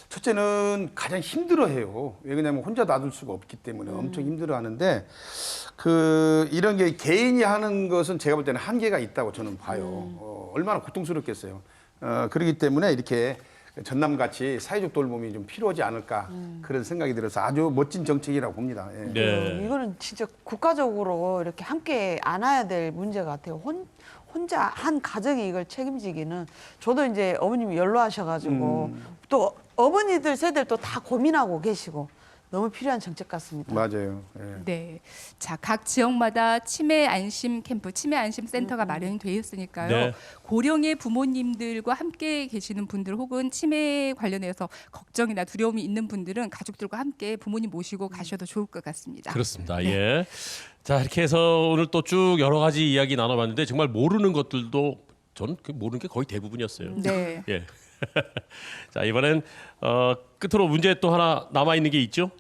첫째는 가장 힘들어해요. 왜냐하면 혼자 놔둘 수가 없기 때문에 엄청 힘들어하는데 이런 게 개인이 하는 것은 제가 볼 때는 한계가 있다고 저는 봐요. 얼마나 고통스럽겠어요. 그렇기 때문에 이렇게 전남같이 사회적 돌봄이 좀 필요하지 않을까 그런 생각이 들어서 아주 멋진 정책이라고 봅니다. 예. 네. 이거는 진짜 국가적으로 이렇게 함께 안아야 될 문제 같아요. 혼자 한 가정이 이걸 책임지기는 저도 이제 어머님이 연로하셔가지고 또 어머니들 세대도 다 고민하고 계시고 너무 필요한 정책 같습니다. 맞아요. 예. 네. 자, 각 지역마다 치매 안심 캠프, 치매 안심 센터가 마련이 되어 있으니까요. 네. 고령의 부모님들과 함께 계시는 분들 혹은 치매 관련해서 걱정이나 두려움이 있는 분들은 가족들과 함께 부모님 모시고 가셔도 좋을 것 같습니다. 그렇습니다. 예. 자, 이렇게 해서 오늘 또 쭉 여러 가지 이야기 나눠봤는데 정말 모르는 것들도 저는 모르는 게 거의 대부분이었어요. 네. 예. 자, 이번엔 끝으로 문제 또 하나 남아 있는 게 있죠?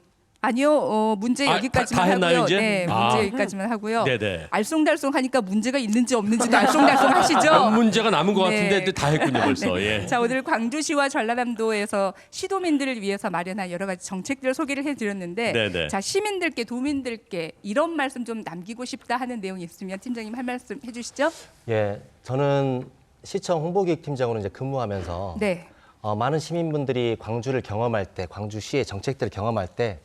아니요, 문제 아, 여기까지만 다 했나요, 하고요. 이제? 네, 문제 아. 여기까지만 하고요. 네네. 알쏭달쏭하니까 문제가 있는지 없는지도 알쏭달쏭하시죠? 몇 문제가 남은 것 네. 같은데 다 했군요 벌써. 예. 자, 오늘 광주시와 전라남도에서 시도민들을 위해서 마련한 여러 가지 정책들 소개를 해드렸는데, 네네. 자, 시민들께 도민들께 이런 말씀 좀 남기고 싶다 하는 내용이 있으면 팀장님 할 말씀 해주시죠. 예, 저는 시청 홍보기획팀장으로 이제 근무하면서 네. 많은 시민분들이 광주를 경험할 때, 광주시의 정책들을 경험할 때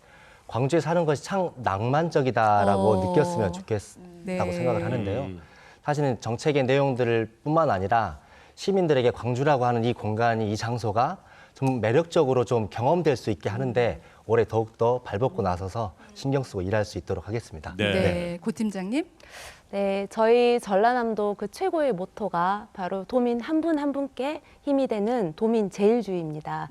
광주에 사는 것이 참 낭만적이다라고 느꼈으면 좋겠다고 네. 생각을 하는데요. 사실은 정책의 내용들 뿐만 아니라 시민들에게 광주라고 하는 이 공간이, 이 장소가 좀 매력적으로 좀 경험될 수 있게 하는데 올해 더욱더 발벗고 나서서 신경 쓰고 일할 수 있도록 하겠습니다. 네. 네. 고 팀장님. 네, 저희 전라남도 그 최고의 모토가 바로 도민 한 분 한 분께 힘이 되는 도민 제일주의입니다.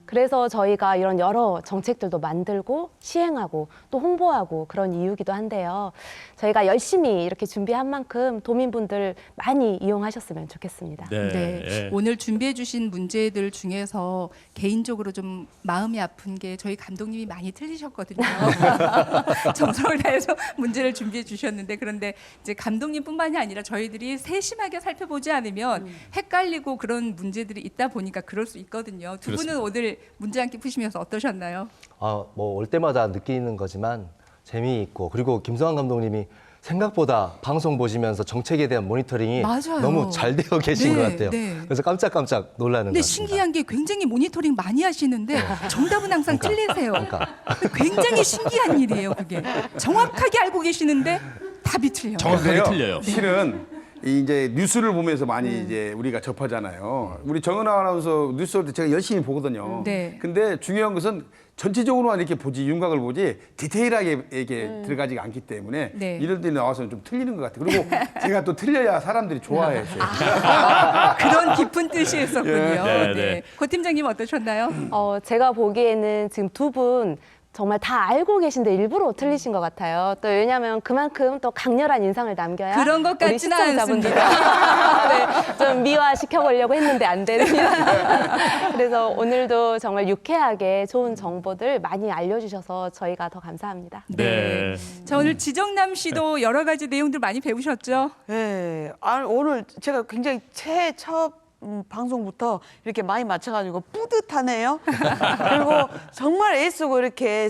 그래서 저희가 이런 여러 정책들도 만들고 시행하고 또 홍보하고 그런 이유기도 한데요. 저희가 열심히 이렇게 준비한 만큼 도민분들 많이 이용하셨으면 좋겠습니다. 네. 네. 예. 오늘 준비해 주신 문제들 중에서 개인적으로 좀 마음이 아픈 게 저희 감독님이 많이 틀리셨거든요. 정성을 다해서 문제를 준비해 주셨는데 그런데 이제 감독님뿐만이 아니라 저희들이 세심하게 살펴보지 않으면 헷갈리고 그런 문제들이 있다 보니까 그럴 수 있거든요. 두 분은 오늘 문제 함께 푸시면서 어떠셨나요? 뭐 올 때마다 느끼는 거지만 재미있고, 그리고 김성환 감독님이 생각보다 방송 보시면서 정책에 대한 모니터링이 맞아요. 너무 잘 되어 계신 네, 것 같아요. 네. 그래서 깜짝깜짝 놀라는 것 근데 같습니다. 신기한 게 굉장히 모니터링 많이 하시는데 정답은 항상 틀리세요. 그러니까. 굉장히 신기한 일이에요, 그게. 정확하게 알고 계시는데 답이 틀려요. 정확하게 근데요, 틀려요. 실은 이제 뉴스를 보면서 많이 이제 우리가 접하잖아요. 우리 정은아 아나운서 뉴스 볼 때 제가 열심히 보거든요. 네. 근데 중요한 것은 전체적으로만 이렇게 보지, 윤곽을 보지 디테일하게 이렇게 들어가지가 않기 때문에 네. 이런 데 나와서는 좀 틀리는 것 같아요. 그리고 제가 또 틀려야 사람들이 좋아해요. 그런 깊은 뜻이 있었군요. 네, 네. 네. 고 팀장님 어떠셨나요? 제가 보기에는 지금 두 분 정말 다 알고 계신데 일부러 틀리신 것 같아요. 또 왜냐하면 그만큼 또 강렬한 인상을 남겨야 그런 것 우리 같지는 시청자분들 네, 좀 미화시켜보려고 했는데 안 됩니다. 그래서 오늘도 정말 유쾌하게 좋은 정보들 많이 알려주셔서 저희가 더 감사합니다. 네. 자, 오늘 지정남 씨도 여러 가지 내용들 많이 배우셨죠? 네. 오늘 제가 굉장히 첫 방송부터 이렇게 많이 맞춰가지고 뿌듯하네요. 그리고 정말 애쓰고 이렇게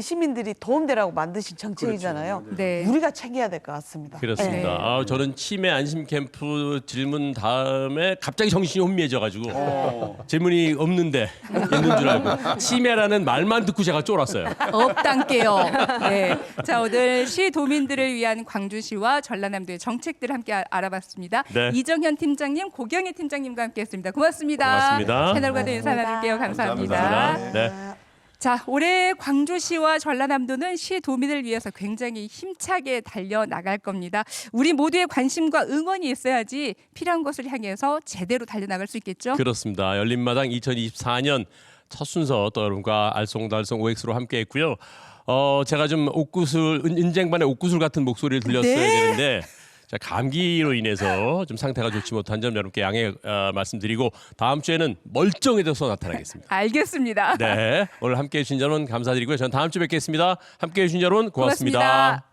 시민들이 도움되라고 만드신 정책이잖아요. 네. 우리가 챙겨야 될 것 같습니다. 그렇습니다. 네. 저는 치매 안심 캠프 질문 다음에 갑자기 정신이 혼미해져가지고 질문이 없는데 있는 줄 알고 치매라는 말만 듣고 제가 쫄았어요. 없단께요. 네. 자, 오늘 시 도민들을 위한 광주시와 전라남도의 정책들 함께 알아봤습니다. 네. 이정현 팀장님, 고경희 팀장님과 함께했습니다. 고맙습니다. 고맙습니다. 채널과도 인사 나눌게요. 감사합니다. 감사합니다. 네. 자, 올해 광주시와 전라남도는 시 도민을 위해서 굉장히 힘차게 달려나갈 겁니다. 우리 모두의 관심과 응원이 있어야지 필요한 것을 향해서 제대로 달려나갈 수 있겠죠? 그렇습니다. 열린마당 2024년 첫 순서 또 여러분과 알쏭달쏭 OX로 함께했고요. 제가 좀 옥구슬 인쟁반의 옥구슬 같은 목소리를 들렸어야 네. 되는데 자, 감기로 인해서 좀 상태가 좋지 못한 점 여러분께 양해 말씀드리고 다음 주에는 멀쩡해져서 나타나겠습니다. 알겠습니다. 네, 오늘 함께해 주신 여러분 감사드리고요. 저는 다음 주에 뵙겠습니다. 함께해 주신 여러분 고맙습니다. 고맙습니다.